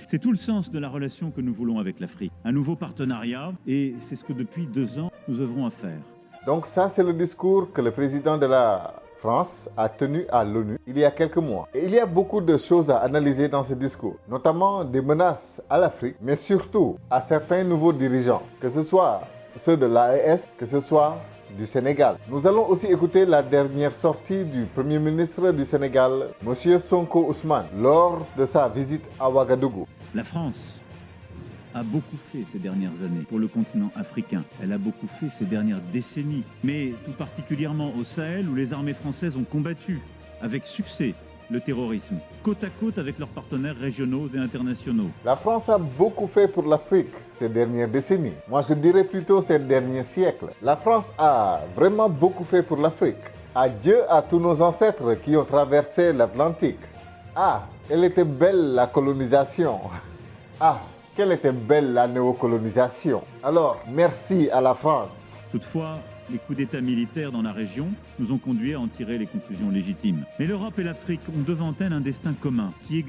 C'est tout le sens de la relation que nous voulons avec l'Afrique. Un nouveau partenariat, et c'est ce que depuis 2 ans, nous œuvrons à faire. Donc ça, c'est le discours que le président de la France a tenu à l'ONU il y a quelques mois. Et il y a beaucoup de choses à analyser dans ce discours, notamment des menaces à l'Afrique, mais surtout à certains nouveaux dirigeants, que ce soit ceux de l'AES, que ce soit du Sénégal. Nous allons aussi écouter la dernière sortie du Premier ministre du Sénégal, M. Sonko Ousmane, lors de sa visite à Ouagadougou. La France a beaucoup fait ces dernières années pour le continent africain. Elle a beaucoup fait ces dernières décennies, mais tout particulièrement au Sahel où les armées françaises ont combattu avec succès le terrorisme, côte à côte avec leurs partenaires régionaux et internationaux. La France a beaucoup fait pour l'Afrique ces dernières décennies. Moi, je dirais plutôt ces derniers siècles. La France a vraiment beaucoup fait pour l'Afrique. Adieu à tous nos ancêtres qui ont traversé l'Atlantique. Ah, elle était belle la colonisation. Ah, quelle était belle la néocolonisation. Alors, merci à la France. Toutefois, les coups d'État militaires dans la région nous ont conduits à en tirer les conclusions légitimes. Mais l'Europe et l'Afrique ont devant elles un destin commun qui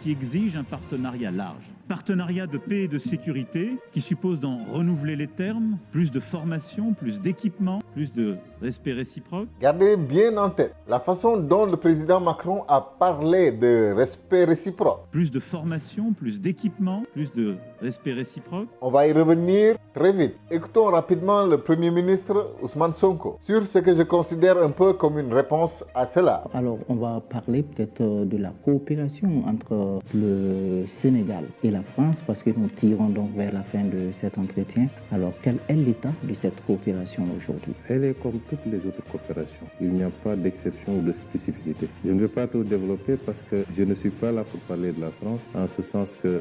exige un partenariat large. Partenariat de paix et de sécurité qui suppose d'en renouveler les termes, plus de formation, plus d'équipement, plus de respect réciproque. Gardez bien en tête la façon dont le président Macron a parlé de respect réciproque. Plus de formation, plus d'équipement, plus de respect réciproque. On va y revenir très vite. Écoutons rapidement le Premier ministre Ousmane Sonko sur ce que je considère un peu comme une réponse à cela. Alors, on va parler peut-être de la coopération entre le Sénégal et la France, parce que nous tirons donc vers la fin de cet entretien. Alors, quel est l'état de cette coopération aujourd'hui? Elle est comme toutes les autres coopérations. Il n'y a pas d'exception ou de spécificité. Je ne vais pas tout développer parce que je ne suis pas là pour parler de la France, en ce sens que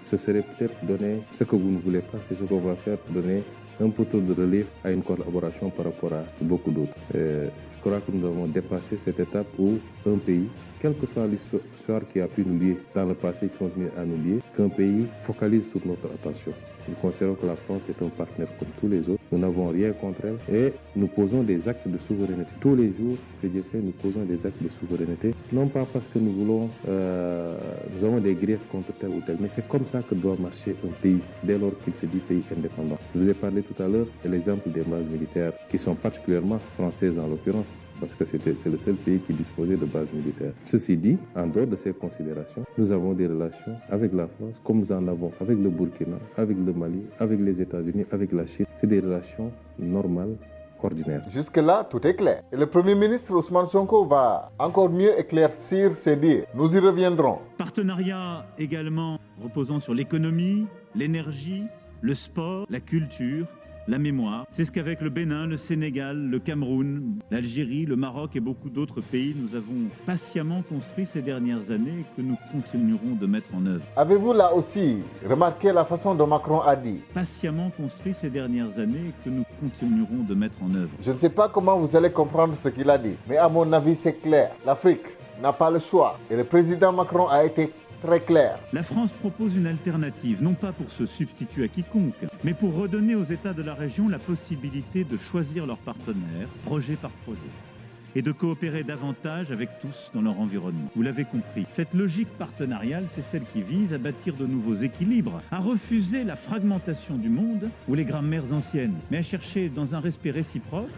ce serait peut-être donner ce que vous ne voulez pas, c'est ce qu'on va faire, donner un poteau de relief à une collaboration par rapport à beaucoup d'autres. Je crois que nous avons dépassé cette étape où un pays, quelle que soit l'histoire qui a pu nous lier dans le passé, qui continue à nous lier, qu'un pays focalise toute notre attention. Nous considérons que la France est un partenaire comme tous les autres. Nous n'avons rien contre elle et nous posons des actes de souveraineté. Tous les jours que Dieu fait, nous posons des actes de souveraineté. Non pas parce que nous voulons, nous avons des griefs contre tel ou tel, mais c'est comme ça que doit marcher un pays dès lors qu'il se dit pays indépendant. Je vous ai parlé tout à l'heure de l'exemple des bases militaires qui sont particulièrement françaises en l'occurrence, parce que c'est le seul pays qui disposait de bases militaires. Ceci dit, en dehors de ces considérations, nous avons des relations avec la France, comme nous en avons avec le Burkina, avec le Mali, avec les États-Unis, avec la Chine. C'est des relations normales, ordinaires. Jusque-là, tout est clair. Et le Premier ministre Ousmane Sonko va encore mieux éclaircir ses dires. Nous y reviendrons. Partenariat également reposant sur l'économie, l'énergie, le sport, la culture, la mémoire. C'est ce qu'avec le Bénin, le Sénégal, le Cameroun, l'Algérie, le Maroc et beaucoup d'autres pays, nous avons patiemment construit ces dernières années et que nous continuerons de mettre en œuvre. Avez-vous là aussi remarqué la façon dont Macron a dit? Patiemment construit ces dernières années et que nous continuerons de mettre en œuvre. Je ne sais pas comment vous allez comprendre ce qu'il a dit, mais à mon avis c'est clair. L'Afrique n'a pas le choix et le président Macron a été très clair. La France propose une alternative, non pas pour se substituer à quiconque, mais pour redonner aux États de la région la possibilité de choisir leurs partenaires, projet par projet, et de coopérer davantage avec tous dans leur environnement. Vous l'avez compris, cette logique partenariale, c'est celle qui vise à bâtir de nouveaux équilibres, à refuser la fragmentation du monde ou les grammaires anciennes, mais à chercher dans un respect réciproque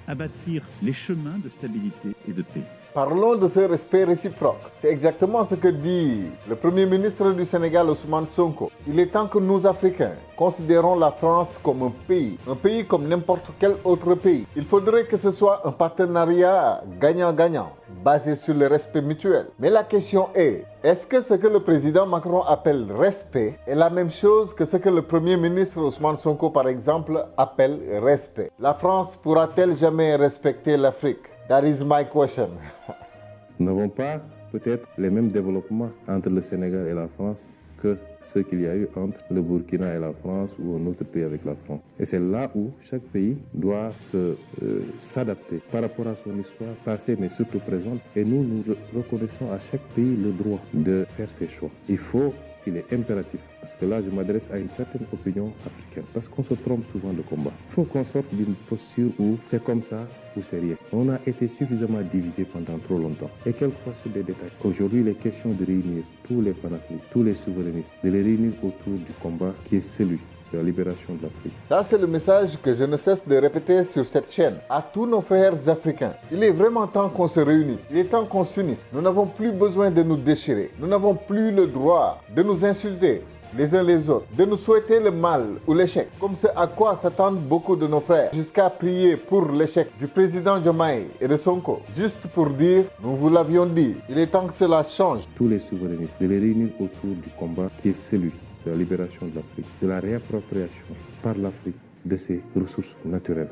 à bâtir les chemins de stabilité et de paix. Parlons de ce respect réciproque. C'est exactement ce que dit le Premier ministre du Sénégal, Ousmane Sonko. Il est temps que nous, Africains, considérons la France comme un pays comme n'importe quel autre pays. Il faudrait que ce soit un partenariat gagnant-gagnant, basé sur le respect mutuel. Mais la question est-ce que ce que le président Macron appelle respect est la même chose que ce que le Premier ministre Ousmane Sonko, par exemple, appelle respect? La France pourra-t-elle jamais respecter l'Afrique? That is my question. Nous n'avons pas peut-être les mêmes développements entre le Sénégal et la France que ceux qu'il y a eu entre le Burkina et la France ou un autre pays avec la France. Et c'est là où chaque pays doit s'adapter par rapport à son histoire passée mais surtout présente. Et nous reconnaissons à chaque pays le droit de faire ses choix. Il faut il est impératif, parce que là je m'adresse à une certaine opinion africaine, parce qu'on se trompe souvent de combat. Il faut qu'on sorte d'une posture où c'est comme ça ou c'est rien. On a été suffisamment divisé pendant trop longtemps, et quelquefois sur des détails. Aujourd'hui, il est question de réunir tous les panafricains, tous les souverainistes, de les réunir autour du combat qui est celui de la libération de l'Afrique. Ça, c'est le message que je ne cesse de répéter sur cette chaîne à tous nos frères africains. Il est vraiment temps qu'on se réunisse. Il est temps qu'on s'unisse. Nous n'avons plus besoin de nous déchirer. Nous n'avons plus le droit de nous insulter les uns les autres, de nous souhaiter le mal ou l'échec, comme c'est à quoi s'attendent beaucoup de nos frères, jusqu'à prier pour l'échec du président Diomaye et de Sonko, juste pour dire, nous vous l'avions dit, il est temps que cela change. Tous les souverainistes, de les réunir autour du combat qui est celui de la libération de l'Afrique, de la réappropriation par l'Afrique de ses ressources naturelles,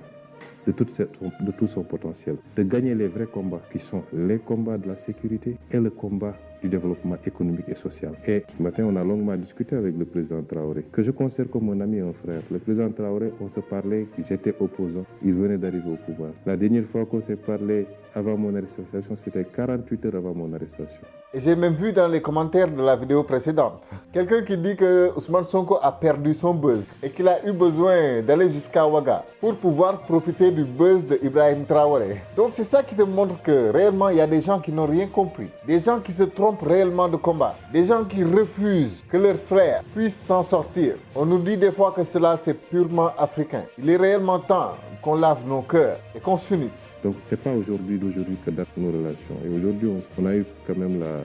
de tout son potentiel, de gagner les vrais combats qui sont les combats de la sécurité et le combat du développement économique et social. Et ce matin, on a longuement discuté avec le président Traoré, que je considère comme un ami et un frère. Le président Traoré, on se parlait, j'étais opposant, il venait d'arriver au pouvoir. La dernière fois qu'on s'est parlé avant mon arrestation, c'était 48 heures avant mon arrestation. Et j'ai même vu dans les commentaires de la vidéo précédente, quelqu'un qui dit que Ousmane Sonko a perdu son buzz et qu'il a eu besoin d'aller jusqu'à Ouaga pour pouvoir profiter du buzz de Ibrahim Traoré. Donc c'est ça qui te montre que réellement il y a des gens qui n'ont rien compris, des gens qui se trompent réellement de combat, des gens qui refusent que leurs frères puissent s'en sortir. On nous dit des fois que cela c'est purement africain. Il est réellement temps qu'on lave nos cœurs et qu'on s'unisse. Donc c'est pas d'aujourd'hui que datent nos relations. Et aujourd'hui, on a eu quand même la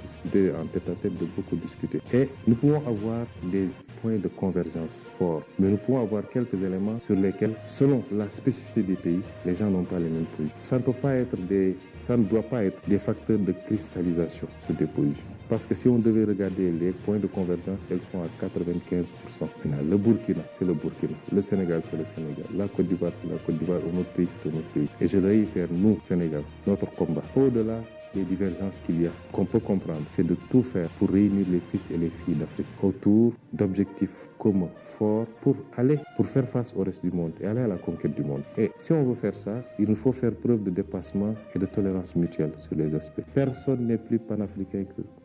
possibilité en tête-à-tête de beaucoup discuter. Et nous pouvons avoir des points de convergence forts, mais nous pouvons avoir quelques éléments sur lesquels, selon la spécificité des pays, les gens n'ont pas les mêmes positions. Ça ne doit pas être des facteurs de cristallisation sur des positions. Parce que si on devait regarder les points de convergence, elles sont à 95%. Le Burkina, c'est le Burkina. Le Sénégal, c'est le Sénégal. La Côte d'Ivoire, c'est la Côte d'Ivoire. Un autre pays, c'est un autre pays. Et je réitère, nous, Sénégal, notre combat, au-delà des divergences qu'il y a, qu'on peut comprendre, c'est de tout faire pour réunir les fils et les filles d'Afrique autour d'objectifs communs, forts, pour faire face au reste du monde et aller à la conquête du monde. Et si on veut faire ça, il nous faut faire preuve de dépassement et de tolérance mutuelle sur les aspects. Personne n'est plus panafricain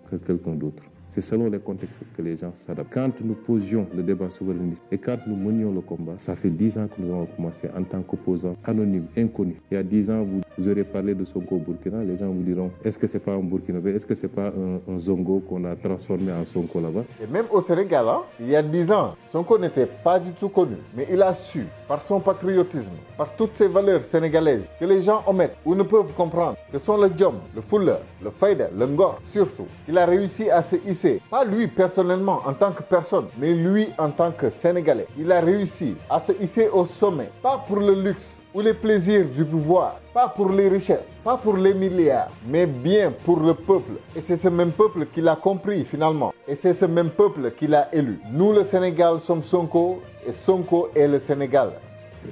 que quelqu'un d'autre. C'est selon les contextes que les gens s'adaptent. Quand nous posions le débat souverainiste et quand nous menions le combat, ça fait 10 ans que nous avons commencé en tant qu'opposants anonymes, inconnus. Il y a 10 ans, vous aurez parlé de Sonko au Burkina, les gens vous diront, est-ce que c'est pas un Burkinabé, est-ce que c'est pas un Zongo qu'on a transformé en Sonko là-bas? Et même au Sénégal, il y a 10 ans, Sonko n'était pas du tout connu, mais il a su, par son patriotisme, par toutes ces valeurs sénégalaises que les gens omettent ou ne peuvent comprendre, que sont le Djom, le Fulla, le Faïda, le Ngor surtout, il a réussi à se hisser. Pas lui personnellement en tant que personne, mais lui en tant que Sénégalais. Il a réussi à se hisser au sommet, pas pour le luxe ou les plaisirs du pouvoir, pas pour les richesses, pas pour les milliards, mais bien pour le peuple. Et c'est ce même peuple qu'il a compris finalement. Et c'est ce même peuple qu'il a élu. Nous, le Sénégal, sommes Sonko et Sonko est le Sénégal.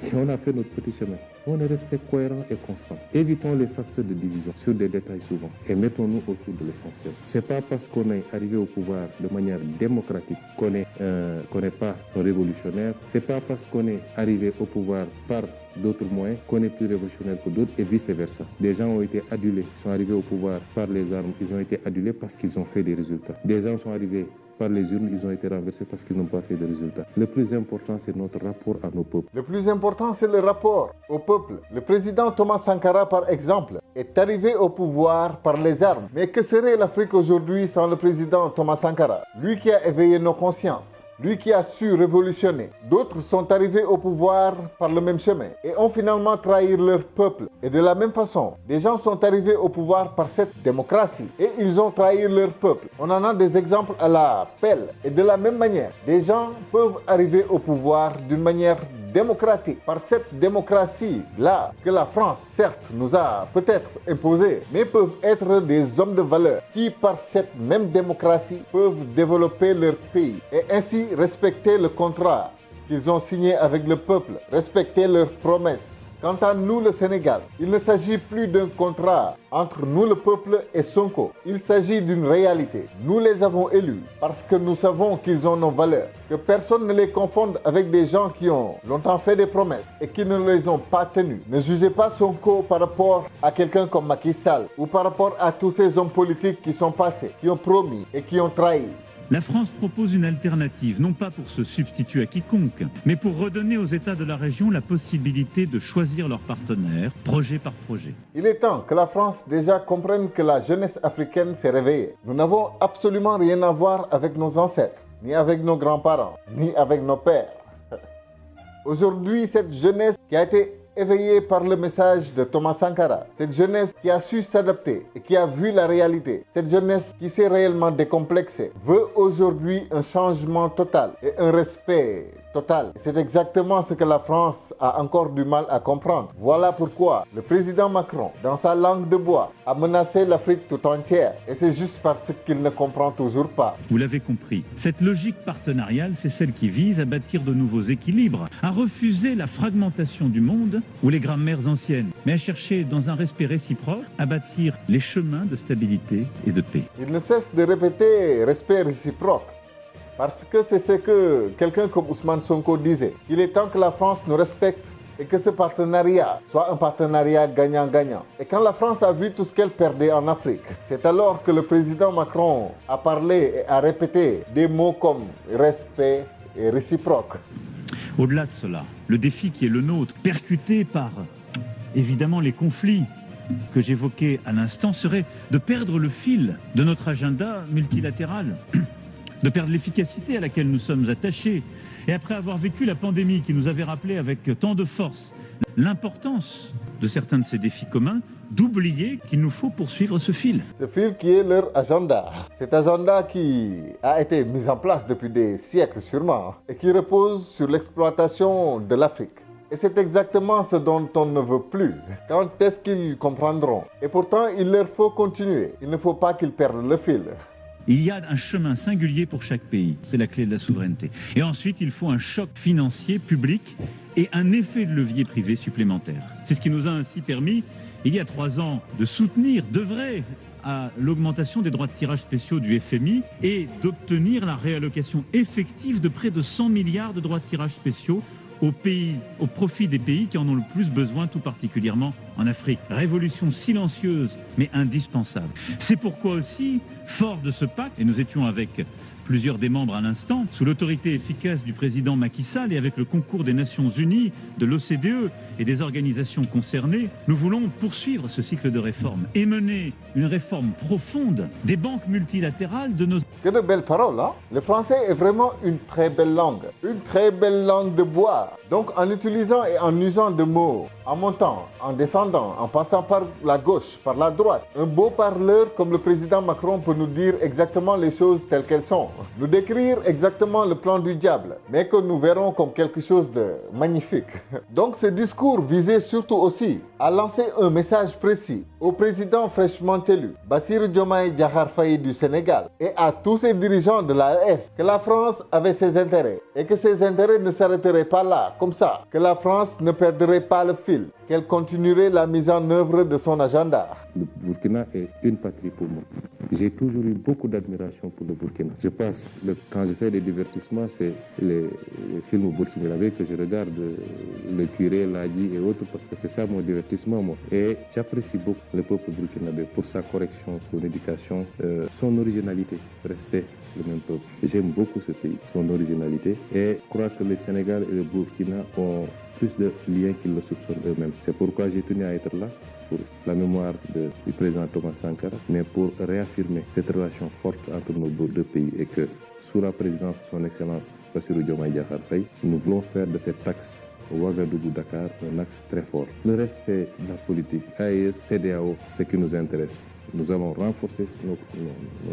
Si on a fait notre petit chemin, on est resté cohérent et constant. Évitons les facteurs de division sur des détails souvent et mettons-nous autour de l'essentiel. C'est pas parce qu'on est arrivé au pouvoir de manière démocratique qu'on n'est pas un révolutionnaire. C'est pas parce qu'on est arrivé au pouvoir par d'autres moyens qu'on est plus révolutionnaire que d'autres et vice-versa. Des gens ont été adulés, sont arrivés au pouvoir par les armes, ils ont été adulés parce qu'ils ont fait des résultats. Des gens sont arrivés par les urnes, ils ont été renversés parce qu'ils n'ont pas fait de résultats. Le plus important, c'est notre rapport à nos peuples. Le plus important, c'est le rapport au peuple. Le président Thomas Sankara, par exemple, est arrivé au pouvoir par les armes. Mais que serait l'Afrique aujourd'hui sans le président Thomas Sankara? Lui qui a éveillé nos consciences. Lui qui a su révolutionner. D'autres sont arrivés au pouvoir par le même chemin et ont finalement trahi leur peuple. Et de la même façon, des gens sont arrivés au pouvoir par cette démocratie et ils ont trahi leur peuple. On en a des exemples à la pelle. Et de la même manière, des gens peuvent arriver au pouvoir d'une manière démocratique, par cette démocratie-là que la France, certes, nous a peut-être imposée, mais peuvent être des hommes de valeur qui, par cette même démocratie, peuvent développer leur pays et ainsi respecter le contrat qu'ils ont signé avec le peuple, respecter leurs promesses. Quant à nous, le Sénégal, il ne s'agit plus d'un contrat entre nous, le peuple, et Sonko. Il s'agit d'une réalité. Nous les avons élus parce que nous savons qu'ils ont nos valeurs. Que personne ne les confonde avec des gens qui ont longtemps fait des promesses et qui ne les ont pas tenues. Ne jugez pas Sonko par rapport à quelqu'un comme Macky Sall ou par rapport à tous ces hommes politiques qui sont passés, qui ont promis et qui ont trahi. La France propose une alternative, non pas pour se substituer à quiconque, mais pour redonner aux États de la région la possibilité de choisir leurs partenaires, projet par projet. Il est temps que la France déjà comprenne que la jeunesse africaine s'est réveillée. Nous n'avons absolument rien à voir avec nos ancêtres, ni avec nos grands-parents, ni avec nos pères. Aujourd'hui, cette jeunesse qui a été éveillée par le message de Thomas Sankara, cette jeunesse qui a su s'adapter et qui a vu la réalité, cette jeunesse qui s'est réellement décomplexée, veut aujourd'hui un changement total et un respect total. C'est exactement ce que la France a encore du mal à comprendre. Voilà pourquoi le président Macron, dans sa langue de bois, a menacé l'Afrique tout entière. Et c'est juste parce qu'il ne comprend toujours pas. Vous l'avez compris, cette logique partenariale, c'est celle qui vise à bâtir de nouveaux équilibres, à refuser la fragmentation du monde ou les grammaires anciennes, mais à chercher dans un respect réciproque à bâtir les chemins de stabilité et de paix. Il ne cesse de répéter respect réciproque. Parce que c'est ce que quelqu'un comme Ousmane Sonko disait. Il est temps que la France nous respecte et que ce partenariat soit un partenariat gagnant-gagnant. Et quand la France a vu tout ce qu'elle perdait en Afrique, c'est alors que le président Macron a parlé et a répété des mots comme respect et réciproque. Au-delà de cela, le défi qui est le nôtre, percuté par évidemment les conflits que j'évoquais à l'instant, serait de perdre le fil de notre agenda multilatéral, de perdre l'efficacité à laquelle nous sommes attachés. Et après avoir vécu la pandémie qui nous avait rappelé avec tant de force l'importance de certains de ces défis communs, d'oublier qu'il nous faut poursuivre ce fil. Ce fil qui est leur agenda. Cet agenda qui a été mis en place depuis des siècles sûrement et qui repose sur l'exploitation de l'Afrique. Et c'est exactement ce dont on ne veut plus. Quand est-ce qu'ils comprendront? Et pourtant, il leur faut continuer. Il ne faut pas qu'ils perdent le fil. Il y a un chemin singulier pour chaque pays, c'est la clé de la souveraineté. Et ensuite, il faut un choc financier public et un effet de levier privé supplémentaire. C'est ce qui nous a ainsi permis, il y a 3 ans, de soutenir, d'œuvrer à l'augmentation des droits de tirage spéciaux du FMI et d'obtenir la réallocation effective de près de 100 milliards de droits de tirage spéciaux au profit des pays qui en ont le plus besoin, tout particulièrement en Afrique. Révolution silencieuse, mais indispensable. C'est pourquoi aussi, fort de ce pacte, et nous étions avec plusieurs des membres à l'instant, sous l'autorité efficace du président Macky Sall et avec le concours des Nations Unies, de l'OCDE et des organisations concernées, nous voulons poursuivre ce cycle de réformes et mener une réforme profonde des banques multilatérales de nos... Que de belles paroles, hein? Le français est vraiment une très belle langue de bois. Donc en utilisant et en usant de mots, en montant, en descendant, en passant par la gauche, par la droite, un beau parleur comme le président Macron peut nous dire exactement les choses telles qu'elles sont, nous décrire exactement le plan du diable, mais que nous verrons comme quelque chose de magnifique. Donc ce discours visait surtout aussi à lancer un message précis au président fraîchement élu, Bassirou Diomaye Diakhar Faye du Sénégal, et à tous ses dirigeants de l'AES, que la France avait ses intérêts, et que ces intérêts ne s'arrêteraient pas là, comme ça, que la France ne perdrait pas le fil, qu'elle continuerait la mise en œuvre de son agenda. Le Burkina est une patrie pour moi. J'ai toujours eu beaucoup d'admiration pour le Burkina. Je passe, quand je fais des divertissements, c'est les films burkinabés que je regarde, Le Curé, Ladi et autres, parce que c'est ça mon divertissement, moi. Et j'apprécie beaucoup le peuple burkinabé pour sa correction, son éducation, son originalité, rester le même peuple. J'aime beaucoup ce pays, son originalité, et je crois que le Sénégal et le Burkina ont plus de liens qu'ils le soupçonnent eux-mêmes. C'est pourquoi j'ai tenu à être là, pour la mémoire du président Thomas Sankara, mais pour réaffirmer cette relation forte entre nos deux pays et que sous la présidence de son Excellence Bassirou Diomaye Diakhar Faye, nous voulons faire de cet axe Ouagadougou-Dakar un axe très fort. Le reste, c'est la politique. AES, CEDEAO, ce qui nous intéresse. Nous allons renforcer nos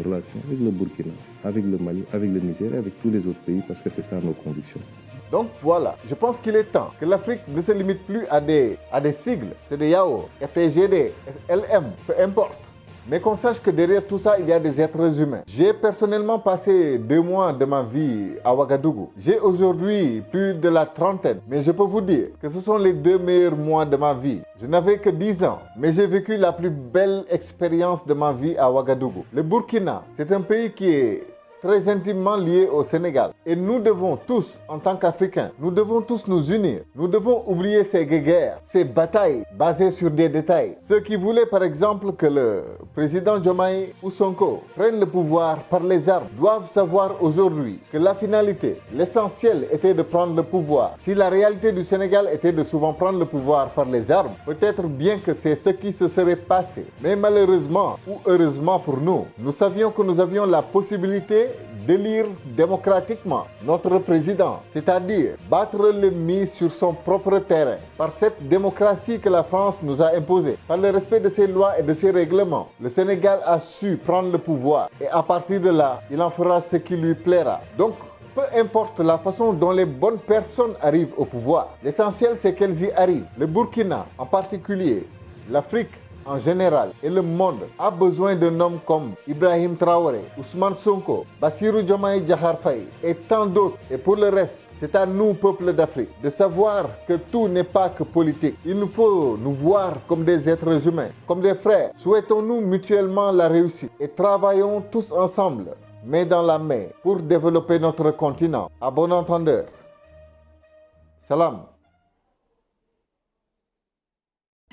relations avec le Burkina, avec le Mali, avec le Niger et avec tous les autres pays parce que c'est ça nos convictions. Donc voilà, je pense qu'il est temps que l'Afrique ne se limite plus à des sigles, CEDEAO, RTGD, LM, peu importe. Mais qu'on sache que derrière tout ça, il y a des êtres humains. J'ai personnellement passé 2 mois de ma vie à Ouagadougou. J'ai aujourd'hui plus de la trentaine. Mais je peux vous dire que ce sont les 2 meilleurs mois de ma vie. Je n'avais que 10 ans, mais j'ai vécu la plus belle expérience de ma vie à Ouagadougou. Le Burkina, c'est un pays qui est très intimement liés au Sénégal. Et nous devons tous, en tant qu'Africains, nous devons tous nous unir. Nous devons oublier ces guerres, ces batailles basées sur des détails. Ceux qui voulaient par exemple que le président Diomaye ou Sonko prenne le pouvoir par les armes doivent savoir aujourd'hui que la finalité, l'essentiel était de prendre le pouvoir. Si la réalité du Sénégal était de souvent prendre le pouvoir par les armes, peut-être bien que c'est ce qui se serait passé. Mais malheureusement ou heureusement pour nous, nous savions que nous avions la possibilité d'élire démocratiquement notre président, c'est-à-dire battre l'ennemi sur son propre terrain, par cette démocratie que la France nous a imposée, par le respect de ses lois et de ses règlements. Le Sénégal a su prendre le pouvoir et à partir de là, il en fera ce qui lui plaira. Donc, peu importe la façon dont les bonnes personnes arrivent au pouvoir, l'essentiel c'est qu'elles y arrivent. Le Burkina en particulier, l'Afrique en général et le monde a besoin d'un homme comme Ibrahim Traoré, Ousmane Sonko, Bassirou Diomaye Diakhar Faye et tant d'autres. Et pour le reste, c'est à nous, peuple d'Afrique, de savoir que tout n'est pas que politique. Il nous faut nous voir comme des êtres humains, comme des frères. Souhaitons-nous mutuellement la réussite et travaillons tous ensemble, main dans la main, pour développer notre continent. À bon entendeur. Salam.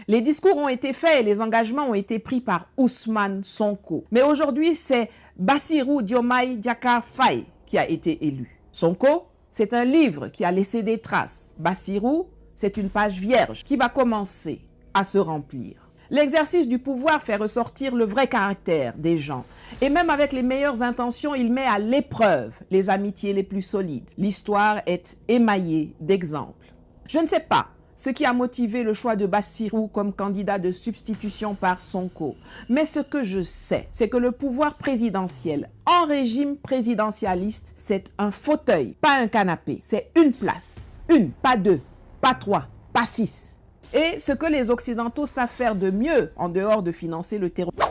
Les discours ont été faits et les engagements ont été pris par Ousmane Sonko. Mais aujourd'hui, c'est Bassirou Diomaye Diakhar Faye qui a été élu. Sonko, c'est un livre qui a laissé des traces. Bassirou, c'est une page vierge qui va commencer à se remplir. L'exercice du pouvoir fait ressortir le vrai caractère des gens. Et même avec les meilleures intentions, il met à l'épreuve les amitiés les plus solides. L'histoire est émaillée d'exemples. Je ne sais pas ce qui a motivé le choix de Bassirou comme candidat de substitution par Sonko. Mais ce que je sais, c'est que le pouvoir présidentiel en régime présidentialiste, c'est un fauteuil, pas un canapé. C'est une place. Une, pas deux, pas trois, pas six. Et ce que les Occidentaux savent faire de mieux, en dehors de financer le terrorisme,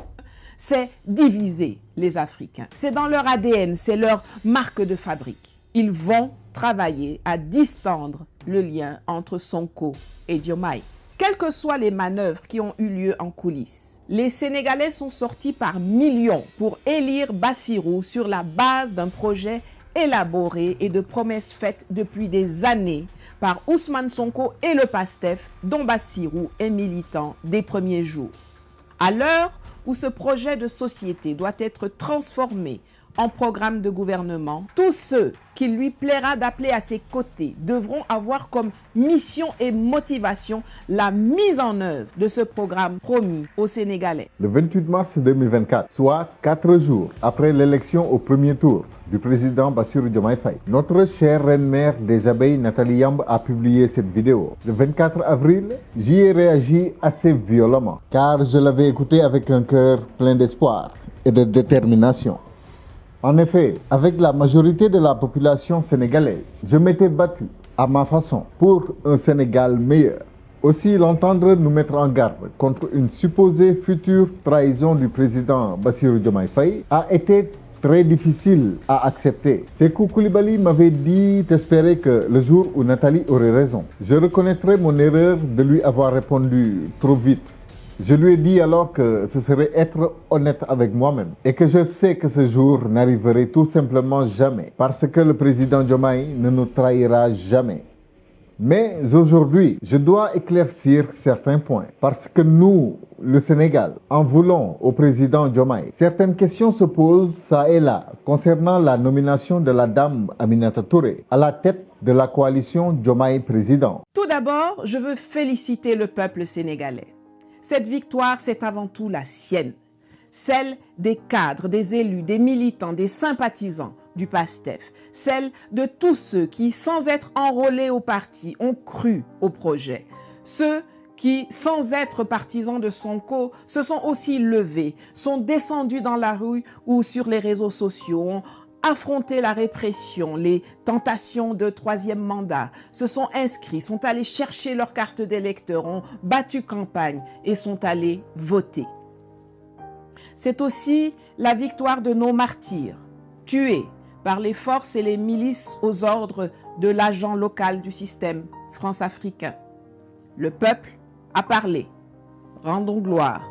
c'est diviser les Africains. C'est dans leur ADN, c'est leur marque de fabrique. Ils vont travailler à distendre le lien entre Sonko et Diomaye. Quelles que soient les manœuvres qui ont eu lieu en coulisses, les Sénégalais sont sortis par millions pour élire Bassirou sur la base d'un projet élaboré et de promesses faites depuis des années par Ousmane Sonko et le PASTEF, dont Bassirou est militant des premiers jours. À l'heure où ce projet de société doit être transformé en programme de gouvernement, tous ceux qu'il lui plaira d'appeler à ses côtés devront avoir comme mission et motivation la mise en œuvre de ce programme promis aux Sénégalais. Le 28 mars 2024, soit 4 jours après l'élection au premier tour du président Bassirou Diomaye Faye, notre chère reine-mère des abeilles Nathalie Yamb a publié cette vidéo. Le 24 avril, j'y ai réagi assez violemment, car je l'avais écoutée avec un cœur plein d'espoir et de détermination. En effet, avec la majorité de la population sénégalaise, je m'étais battu à ma façon pour un Sénégal meilleur. Aussi, l'entendre nous mettre en garde contre une supposée future trahison du président Bassirou Diomaye Faye a été très difficile à accepter. Sékou Coulibaly m'avait dit d'espérer que le jour où Nathalie aurait raison, je reconnaîtrais mon erreur de lui avoir répondu trop vite. Je lui ai dit alors que ce serait être honnête avec moi-même et que je sais que ce jour n'arriverait tout simplement jamais parce que le président Diomaye ne nous trahira jamais. Mais aujourd'hui, je dois éclaircir certains points parce que nous, le Sénégal, en voulons au président Diomaye. Certaines questions se posent ça et là concernant la nomination de la dame Aminata Touré à la tête de la coalition Diomaye président. Tout d'abord, je veux féliciter le peuple sénégalais. Cette victoire, c'est avant tout la sienne, celle des cadres, des élus, des militants, des sympathisants du PASTEF, celle de tous ceux qui, sans être enrôlés au parti, ont cru au projet. Ceux qui, sans être partisans de Sonko, se sont aussi levés, sont descendus dans la rue ou sur les réseaux sociaux, ont affronté la répression, les tentations de troisième mandat, se sont inscrits, sont allés chercher leur carte d'électeur, ont battu campagne et sont allés voter. C'est aussi la victoire de nos martyrs, tués par les forces et les milices aux ordres de l'agent local du système France-Africain. Le peuple a parlé. Rendons gloire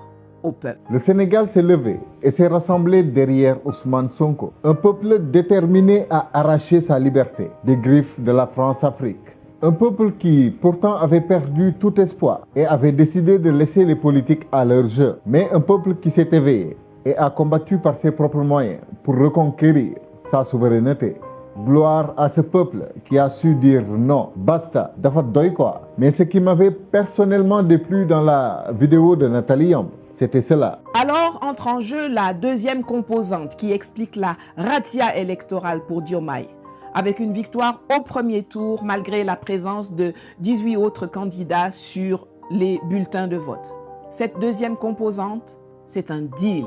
au peuple. Le Sénégal s'est levé et s'est rassemblé derrière Ousmane Sonko, un peuple déterminé à arracher sa liberté des griffes de la France-Afrique. Un peuple qui pourtant avait perdu tout espoir et avait décidé de laisser les politiques à leur jeu. Mais un peuple qui s'est éveillé et a combattu par ses propres moyens pour reconquérir sa souveraineté. Gloire à ce peuple qui a su dire non, basta, dafa doy quoi. Mais ce qui m'avait personnellement déplu dans la vidéo de Nathalie Yamb, c'était cela. Alors entre en jeu la deuxième composante qui explique la razzia électorale pour Diomaye, avec une victoire au premier tour malgré la présence de 18 autres candidats sur les bulletins de vote. Cette deuxième composante, c'est un deal.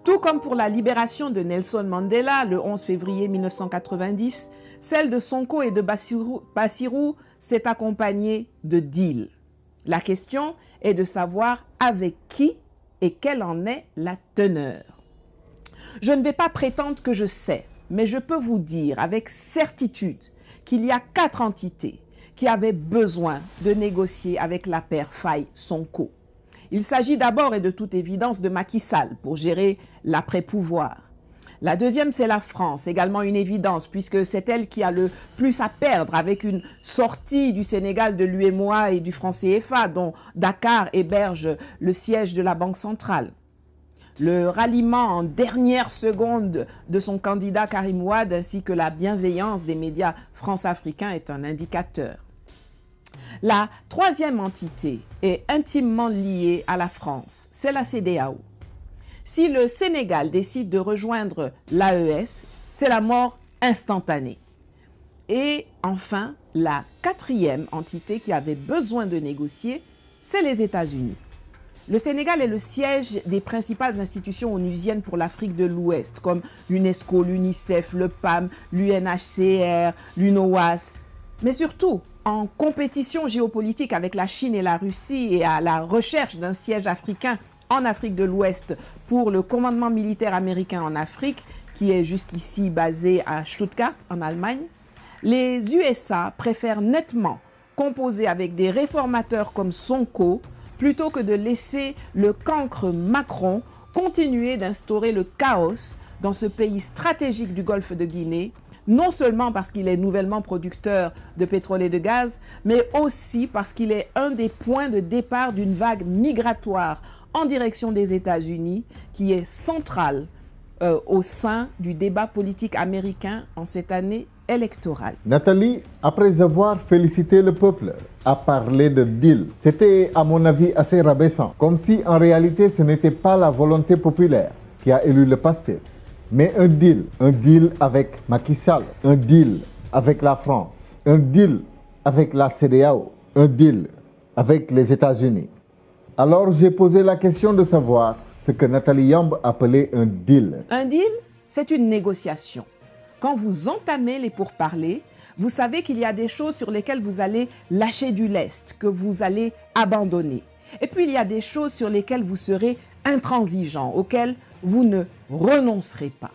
Tout comme pour la libération de Nelson Mandela le 11 février 1990, celle de Sonko et de Bassirou s'est accompagnée de deals. La question est de savoir avec qui et quelle en est la teneur. Je ne vais pas prétendre que je sais, mais je peux vous dire avec certitude qu'il y a 4 entités qui avaient besoin de négocier avec la paire Faye-Sonko. Il s'agit d'abord et de toute évidence de Macky Sall pour gérer l'après-pouvoir. La deuxième, c'est la France, également une évidence, puisque c'est elle qui a le plus à perdre avec une sortie du Sénégal de l'UEMOA et du franc CFA, dont Dakar héberge le siège de la Banque centrale. Le ralliement en dernière seconde de son candidat Karim Wade ainsi que la bienveillance des médias france-africains est un indicateur. La troisième entité est intimement liée à la France, c'est la CEDEAO. Si le Sénégal décide de rejoindre l'AES, c'est la mort instantanée. Et enfin, la quatrième entité qui avait besoin de négocier, c'est les États-Unis. Le Sénégal est le siège des principales institutions onusiennes pour l'Afrique de l'Ouest, comme l'UNESCO, l'UNICEF, le PAM, l'UNHCR, l'UNOWAS. Mais surtout, en compétition géopolitique avec la Chine et la Russie et à la recherche d'un siège africain en Afrique de l'Ouest pour le commandement militaire américain en Afrique, qui est jusqu'ici basé à Stuttgart, en Allemagne, les USA préfèrent nettement composer avec des réformateurs comme Sonko plutôt que de laisser le cancre Macron continuer d'instaurer le chaos dans ce pays stratégique du Golfe de Guinée, non seulement parce qu'il est nouvellement producteur de pétrole et de gaz, mais aussi parce qu'il est un des points de départ d'une vague migratoire en direction des États-Unis qui est centrale au sein du débat politique américain en cette année électorale. Nathalie, après avoir félicité le peuple, a parlé de deal. C'était à mon avis assez rabaissant, comme si en réalité ce n'était pas la volonté populaire qui a élu le PASTEF, mais un deal avec Macky Sall, un deal avec la France, un deal avec la CEDEAO, un deal avec les États-Unis. Alors j'ai posé la question de savoir ce que Nathalie Yamb appelait un deal. Un deal, c'est une négociation. Quand vous entamez les pourparlers, vous savez qu'il y a des choses sur lesquelles vous allez lâcher du lest, que vous allez abandonner. Et puis il y a des choses sur lesquelles vous serez intransigeant, auxquelles vous ne renoncerez pas.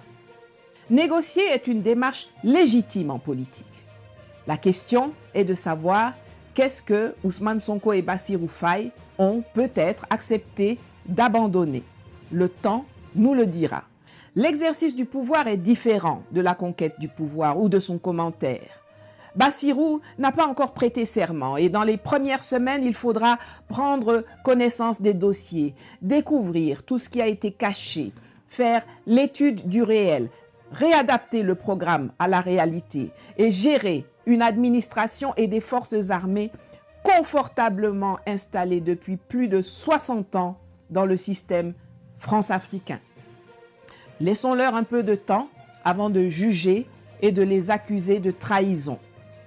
Négocier est une démarche légitime en politique. La question est de savoir qu'est-ce que Ousmane Sonko et Bassirou Faye ont peut-être accepté d'abandonner. Le temps nous le dira. L'exercice du pouvoir est différent de la conquête du pouvoir ou de son commentaire. Bassirou n'a pas encore prêté serment et dans les premières semaines, il faudra prendre connaissance des dossiers, découvrir tout ce qui a été caché, faire l'étude du réel, réadapter le programme à la réalité et gérer une administration et des forces armées confortablement installées depuis plus de 60 ans dans le système france-africain. Laissons-leur un peu de temps avant de juger et de les accuser de trahison,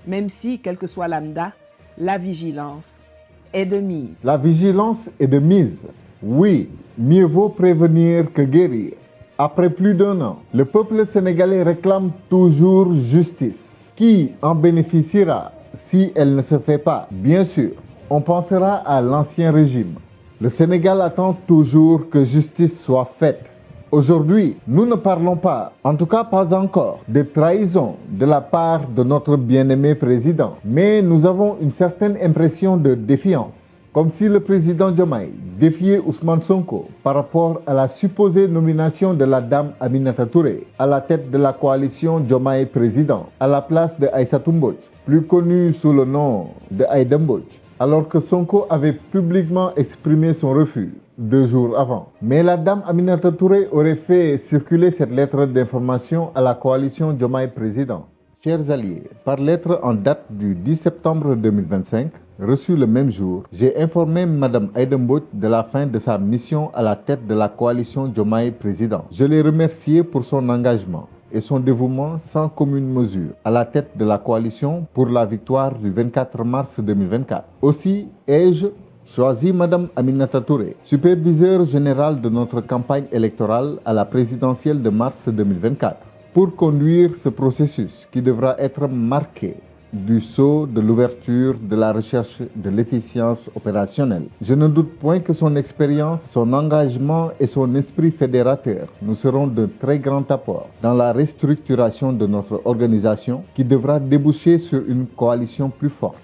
même si, quel que soit lambda, la vigilance est de mise. La vigilance est de mise. Oui, mieux vaut prévenir que guérir. Après plus d'1 an, le peuple sénégalais réclame toujours justice. Qui en bénéficiera si elle ne se fait pas? Bien sûr, on pensera à l'ancien régime. Le Sénégal attend toujours que justice soit faite. Aujourd'hui, nous ne parlons pas, en tout cas pas encore, de trahison de la part de notre bien-aimé président. Mais nous avons une certaine impression de défiance. Comme si le président Diomaye défiait Ousmane Sonko par rapport à la supposée nomination de la dame Aminata Touré à la tête de la coalition Diomaye Président, à la place de Aïssatou Mbodj, plus connue sous le nom de Aïda Mbodj, alors que Sonko avait publiquement exprimé son refus 2 jours avant. Mais la dame Aminata Touré aurait fait circuler cette lettre d'information à la coalition Diomaye Président. Chers alliés, par lettre en date du 10 septembre 2025, reçue le même jour, j'ai informé Mme Aïda Mbodj de la fin de sa mission à la tête de la coalition Diomaye Président. Je l'ai remerciée pour son engagement et son dévouement sans commune mesure à la tête de la coalition pour la victoire du 24 mars 2024. Aussi ai-je choisi Mme Aminata Touré, superviseur général de notre campagne électorale à la présidentielle de mars 2024, pour conduire ce processus qui devra être marqué du sceau de l'ouverture, de la recherche de l'efficience opérationnelle. Je ne doute point que son expérience, son engagement et son esprit fédérateur nous seront de très grands apports dans la restructuration de notre organisation qui devra déboucher sur une coalition plus forte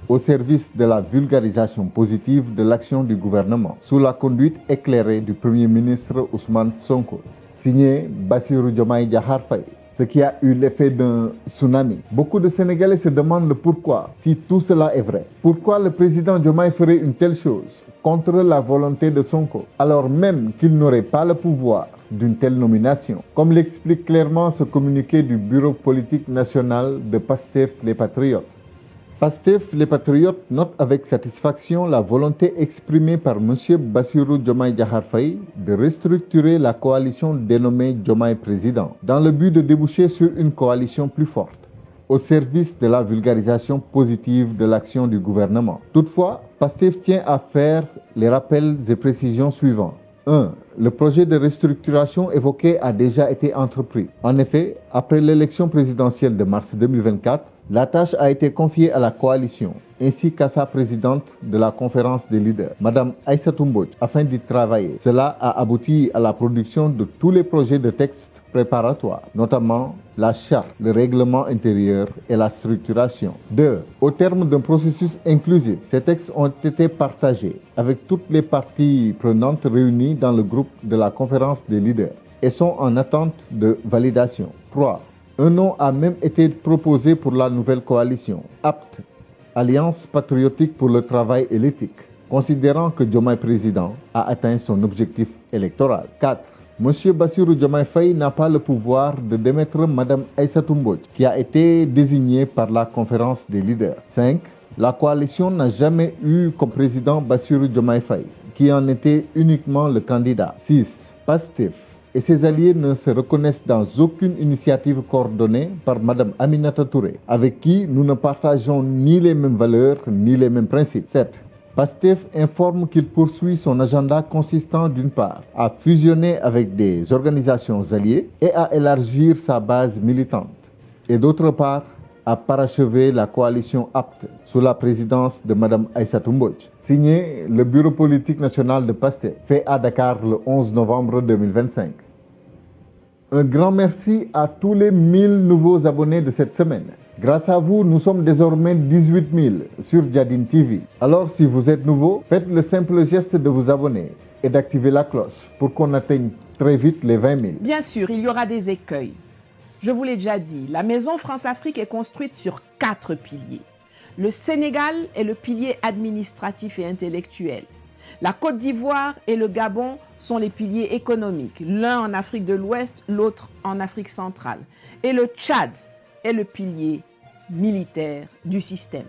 au service de la vulgarisation positive de l'action du gouvernement sous la conduite éclairée du Premier ministre Ousmane Sonko. Signé Bassirou Diomaye Diakhar Faye. Ce qui a eu l'effet d'un tsunami. Beaucoup de Sénégalais se demandent le pourquoi, si tout cela est vrai. Pourquoi le président Diomaye ferait une telle chose contre la volonté de Sonko, alors même qu'il n'aurait pas le pouvoir d'une telle nomination, comme l'explique clairement ce communiqué du Bureau politique national de Pastef les Patriotes. Pastef les Patriotes note avec satisfaction la volonté exprimée par M. Bassirou Diomaye Diakhar Faye de restructurer la coalition dénommée Diomaye Président dans le but de déboucher sur une coalition plus forte au service de la vulgarisation positive de l'action du gouvernement. Toutefois, Pastef tient à faire les rappels et précisions suivants. 1. Le projet de restructuration évoqué a déjà été entrepris. En effet, après l'élection présidentielle de mars 2024, la tâche a été confiée à la coalition ainsi qu'à sa présidente de la conférence des leaders, Mme Aïssatou Mbodj, afin d'y travailler. Cela a abouti à la production de tous les projets de textes préparatoires, notamment la charte, le règlement intérieur et la structuration. 2. Au terme d'un processus inclusif, ces textes ont été partagés avec toutes les parties prenantes réunies dans le groupe de la conférence des leaders et sont en attente de validation. 3. Un nom a même été proposé pour la nouvelle coalition, APT, Alliance patriotique pour le travail et l'éthique, considérant que Diomaye Président a atteint son objectif électoral. 4. M. Bassirou Diomaye Faye n'a pas le pouvoir de démettre Mme Aïssatou Mbodj, qui a été désignée par la conférence des leaders. 5. La coalition n'a jamais eu comme président Bassirou Diomaye Faye, qui en était uniquement le candidat. 6. Pastef et ses alliés ne se reconnaissent dans aucune initiative coordonnée par Mme Aminata Touré, avec qui nous ne partageons ni les mêmes valeurs ni les mêmes principes. 7. Pastef informe qu'il poursuit son agenda consistant d'une part à fusionner avec des organisations alliées et à élargir sa base militante, et d'autre part à parachever la coalition APT sous la présidence de Mme Aïssatou Mbodj. Signé le Bureau politique national de Pastef, fait à Dakar le 11 novembre 2025. Un grand merci à tous les 1000 nouveaux abonnés de cette semaine. Grâce à vous, nous sommes désormais 18 000 sur Jadine TV. Alors, si vous êtes nouveau, faites le simple geste de vous abonner et d'activer la cloche pour qu'on atteigne très vite les 20 000. Bien sûr, il y aura des écueils. Je vous l'ai déjà dit, la Maison France-Afrique est construite sur 4 piliers. Le Sénégal est le pilier administratif et intellectuel. La Côte d'Ivoire et le Gabon sont les piliers économiques, l'un en Afrique de l'Ouest, l'autre en Afrique centrale. Et le Tchad est le pilier militaire du système.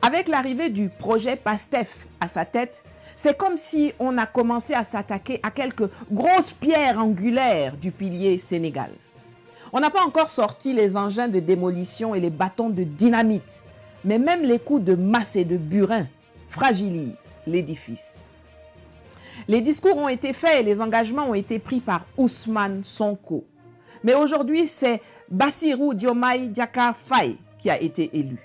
Avec l'arrivée du projet PASTEF à sa tête, c'est comme si on a commencé à s'attaquer à quelques grosses pierres angulaires du pilier Sénégal. On n'a pas encore sorti les engins de démolition et les bâtons de dynamite, mais même les coups de masse et de burin fragilisent l'édifice. Les discours ont été faits et les engagements ont été pris par Ousmane Sonko. Mais aujourd'hui, c'est Bassirou Diomaye Diakhar Faye qui a été élu.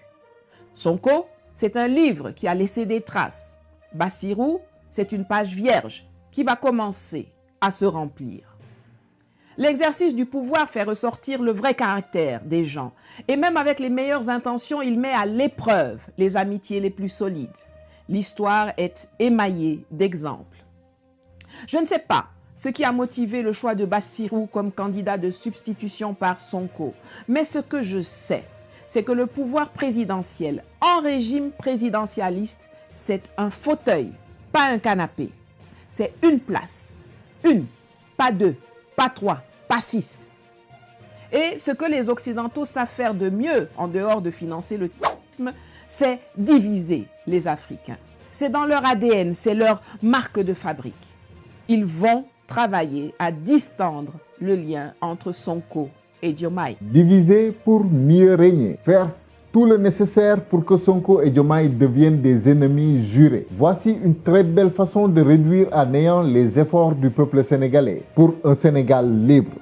Sonko, c'est un livre qui a laissé des traces. Bassirou, c'est une page vierge qui va commencer à se remplir. L'exercice du pouvoir fait ressortir le vrai caractère des gens. Et même avec les meilleures intentions, il met à l'épreuve les amitiés les plus solides. l'histoire est émaillée d'exemples. Je ne sais pas ce qui a motivé le choix de Bassirou comme candidat de substitution par Sonko, mais ce que je sais, c'est que le pouvoir présidentiel en régime présidentialiste, c'est un fauteuil, pas un canapé. C'est une place, une, pas deux, pas trois, pas six. Et ce que les Occidentaux savent faire de mieux, en dehors de financer le terrorisme, c'est diviser les Africains. C'est dans leur ADN, c'est leur marque de fabrique. Ils vont travailler à distendre le lien entre Sonko et Diomaye. Diviser pour mieux régner, faire tout le nécessaire pour que Sonko et Diomaye deviennent des ennemis jurés. Voici une très belle façon de réduire à néant les efforts du peuple sénégalais pour un Sénégal libre.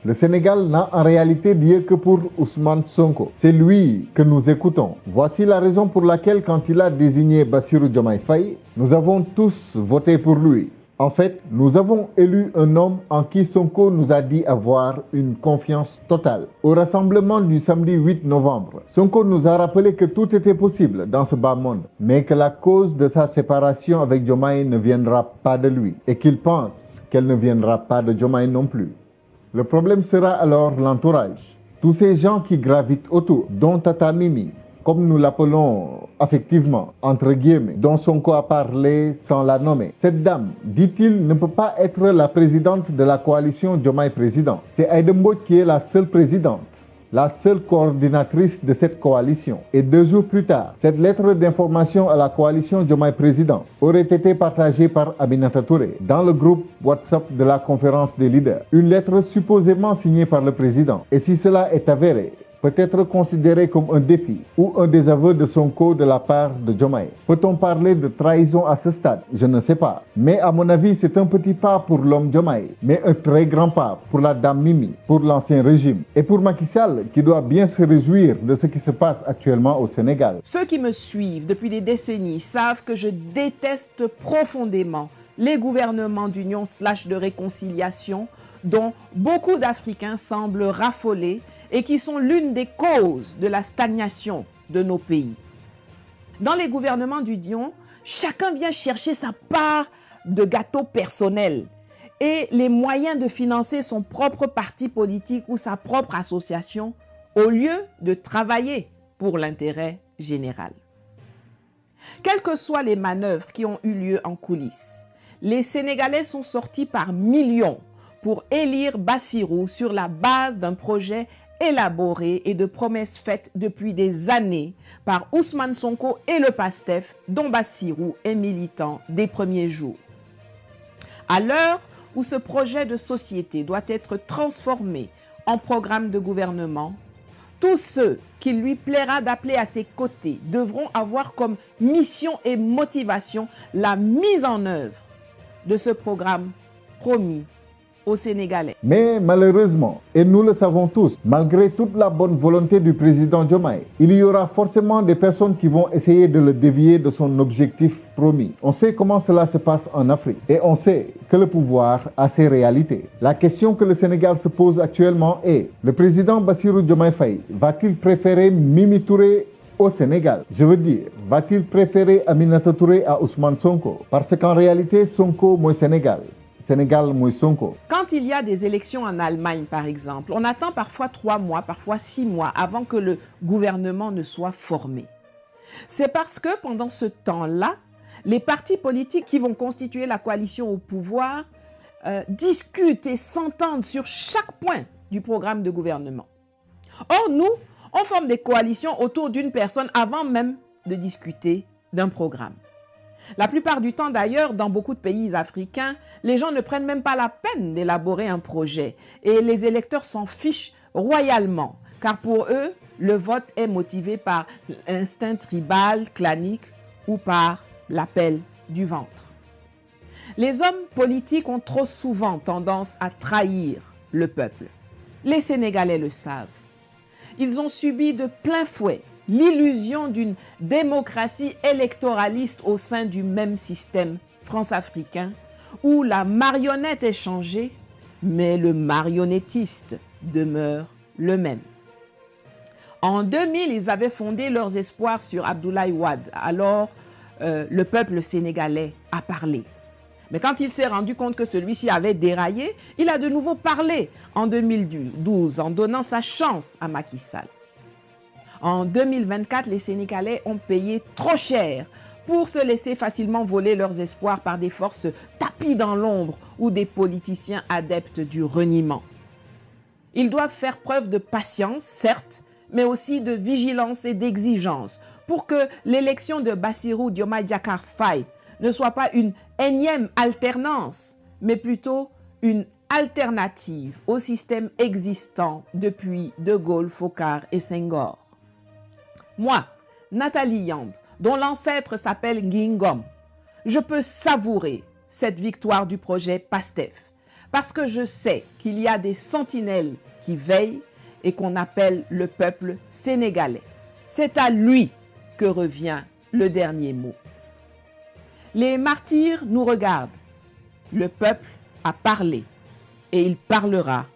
Le Sénégal n'a en réalité lieu que pour Ousmane Sonko. C'est lui que nous écoutons. Voici la raison pour laquelle, quand il a désigné Bassirou Diomaye Faye, nous avons tous voté pour lui. En fait, nous avons élu un homme en qui Sonko nous a dit avoir une confiance totale. Au rassemblement du samedi 8 novembre, Sonko nous a rappelé que tout était possible dans ce bas monde, mais que la cause de sa séparation avec Diomaye ne viendra pas de lui et qu'il pense qu'elle ne viendra pas de Diomaye non plus. Le problème sera alors l'entourage. Tous ces gens qui gravitent autour, dont Tata Mimi, comme nous l'appelons affectivement, entre guillemets, dont Sonko a parlé sans la nommer. Cette dame, dit-il, ne peut pas être la présidente de la coalition Diomaye Président. C'est Aïda Mbodj qui est la seule présidente, la seule coordinatrice de cette coalition. Et 2 jours plus tard, cette lettre d'information à la coalition Diomaye Président aurait été partagée par Aminata Touré dans le groupe WhatsApp de la conférence des leaders. Une lettre supposément signée par le président. Et si cela est avéré, peut être considéré comme un défi ou un désaveu de Sonko de la part de Diomaye. Peut-on parler de trahison à ce stade? Je ne sais pas. Mais à mon avis, c'est un petit pas pour l'homme Diomaye, mais un très grand pas pour la dame Mimi, pour l'ancien régime et pour Macky Sall, qui doit bien se réjouir de ce qui se passe actuellement au Sénégal. Ceux qui me suivent depuis des décennies savent que je déteste profondément les gouvernements d'union / de réconciliation dont beaucoup d'Africains semblent raffoler et qui sont l'une des causes de la stagnation de nos pays. Dans les gouvernements d'union, chacun vient chercher sa part de gâteau personnel et les moyens de financer son propre parti politique ou sa propre association au lieu de travailler pour l'intérêt général. Quelles que soient les manœuvres qui ont eu lieu en coulisses, les Sénégalais sont sortis par millions pour élire Bassirou sur la base d'un projet élaboré et de promesses faites depuis des années par Ousmane Sonko et le PASTEF, dont Bassirou est militant des premiers jours. À l'heure où ce projet de société doit être transformé en programme de gouvernement, tous ceux qu'il lui plaira d'appeler à ses côtés devront avoir comme mission et motivation la mise en œuvre de ce programme promis aux Sénégalais. Mais malheureusement, et nous le savons tous, malgré toute la bonne volonté du président Diomaye, il y aura forcément des personnes qui vont essayer de le dévier de son objectif promis. On sait comment cela se passe en Afrique et on sait que le pouvoir a ses réalités. La question que le Sénégal se pose actuellement est: le président Bassirou Diomaye Faye va-t-il préférer Mimi Touré au Sénégal? Je veux dire, va-t-il préférer Aminata Touré à Ousmane Sonko? Parce qu'en réalité, Sonko moins Sénégal. Sénégal moins Sonko. Quand il y a des élections en Allemagne, par exemple, on attend parfois 3 mois, parfois 6 mois avant que le gouvernement ne soit formé. C'est parce que pendant ce temps-là, les partis politiques qui vont constituer la coalition au pouvoir discutent et s'entendent sur chaque point du programme de gouvernement. Or, nous, on forme des coalitions autour d'une personne avant même de discuter d'un programme. La plupart du temps d'ailleurs, dans beaucoup de pays africains, les gens ne prennent même pas la peine d'élaborer un projet et les électeurs s'en fichent royalement, car pour eux, le vote est motivé par l'instinct tribal, clanique ou par l'appel du ventre. Les hommes politiques ont trop souvent tendance à trahir le peuple. Les Sénégalais le savent. Ils ont subi de plein fouet l'illusion d'une démocratie électoraliste au sein du même système france-africain où la marionnette est changée, mais le marionnettiste demeure le même. En 2000, ils avaient fondé leurs espoirs sur Abdoulaye Wade, alors le peuple sénégalais a parlé. Mais quand il s'est rendu compte que celui-ci avait déraillé, il a de nouveau parlé en 2012 en donnant sa chance à Macky Sall. En 2024, les Sénégalais ont payé trop cher pour se laisser facilement voler leurs espoirs par des forces tapies dans l'ombre ou des politiciens adeptes du reniement. Ils doivent faire preuve de patience, certes, mais aussi de vigilance et d'exigence pour que l'élection de Bassirou Diomaye Diakhar Faye ne soit pas une énième alternance, mais plutôt une alternative au système existant depuis De Gaulle, Foccart et Senghor. Moi, Nathalie Yamb, dont l'ancêtre s'appelle Ngingom, je peux savourer cette victoire du projet PASTEF parce que je sais qu'il y a des sentinelles qui veillent et qu'on appelle le peuple sénégalais. C'est à lui que revient le dernier mot. Les martyrs nous regardent. Le peuple a parlé et il parlera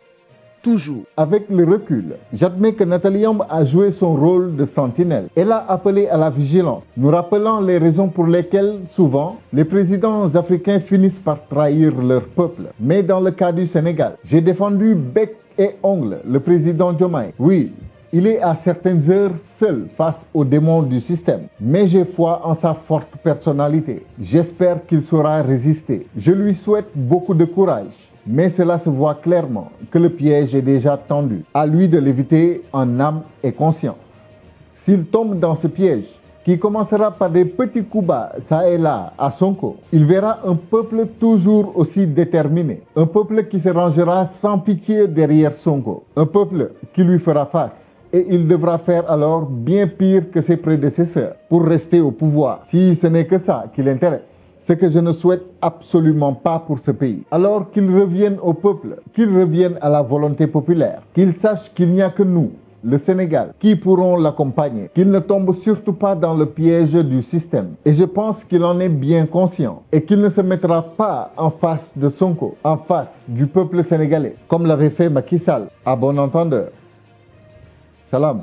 toujours. Avec le recul, j'admets que Nathalie Yamb a joué son rôle de sentinelle. Elle a appelé à la vigilance, nous rappelant les raisons pour lesquelles, souvent, les présidents africains finissent par trahir leur peuple. Mais dans le cas du Sénégal, j'ai défendu bec et ongle le président Diomaye. Oui, il est à certaines heures seul face aux démons du système. Mais j'ai foi en sa forte personnalité. J'espère qu'il saura résister. Je lui souhaite beaucoup de courage. Mais cela se voit clairement que le piège est déjà tendu. À lui de l'éviter en âme et conscience. S'il tombe dans ce piège, qui commencera par des petits coups bas, ça et là, à Sonko, il verra un peuple toujours aussi déterminé. Un peuple qui se rangera sans pitié derrière Sonko. Un peuple qui lui fera face. Et il devra faire alors bien pire que ses prédécesseurs pour rester au pouvoir, si ce n'est que ça qui l'intéresse. Ce que je ne souhaite absolument pas pour ce pays. Alors qu'il revienne au peuple, qu'il revienne à la volonté populaire, qu'il sache qu'il n'y a que nous, le Sénégal, qui pourront l'accompagner, qu'il ne tombe surtout pas dans le piège du système. Et je pense qu'il en est bien conscient et qu'il ne se mettra pas en face de Sonko, en face du peuple sénégalais, comme l'avait fait Macky Sall, à bon entendeur. Salam.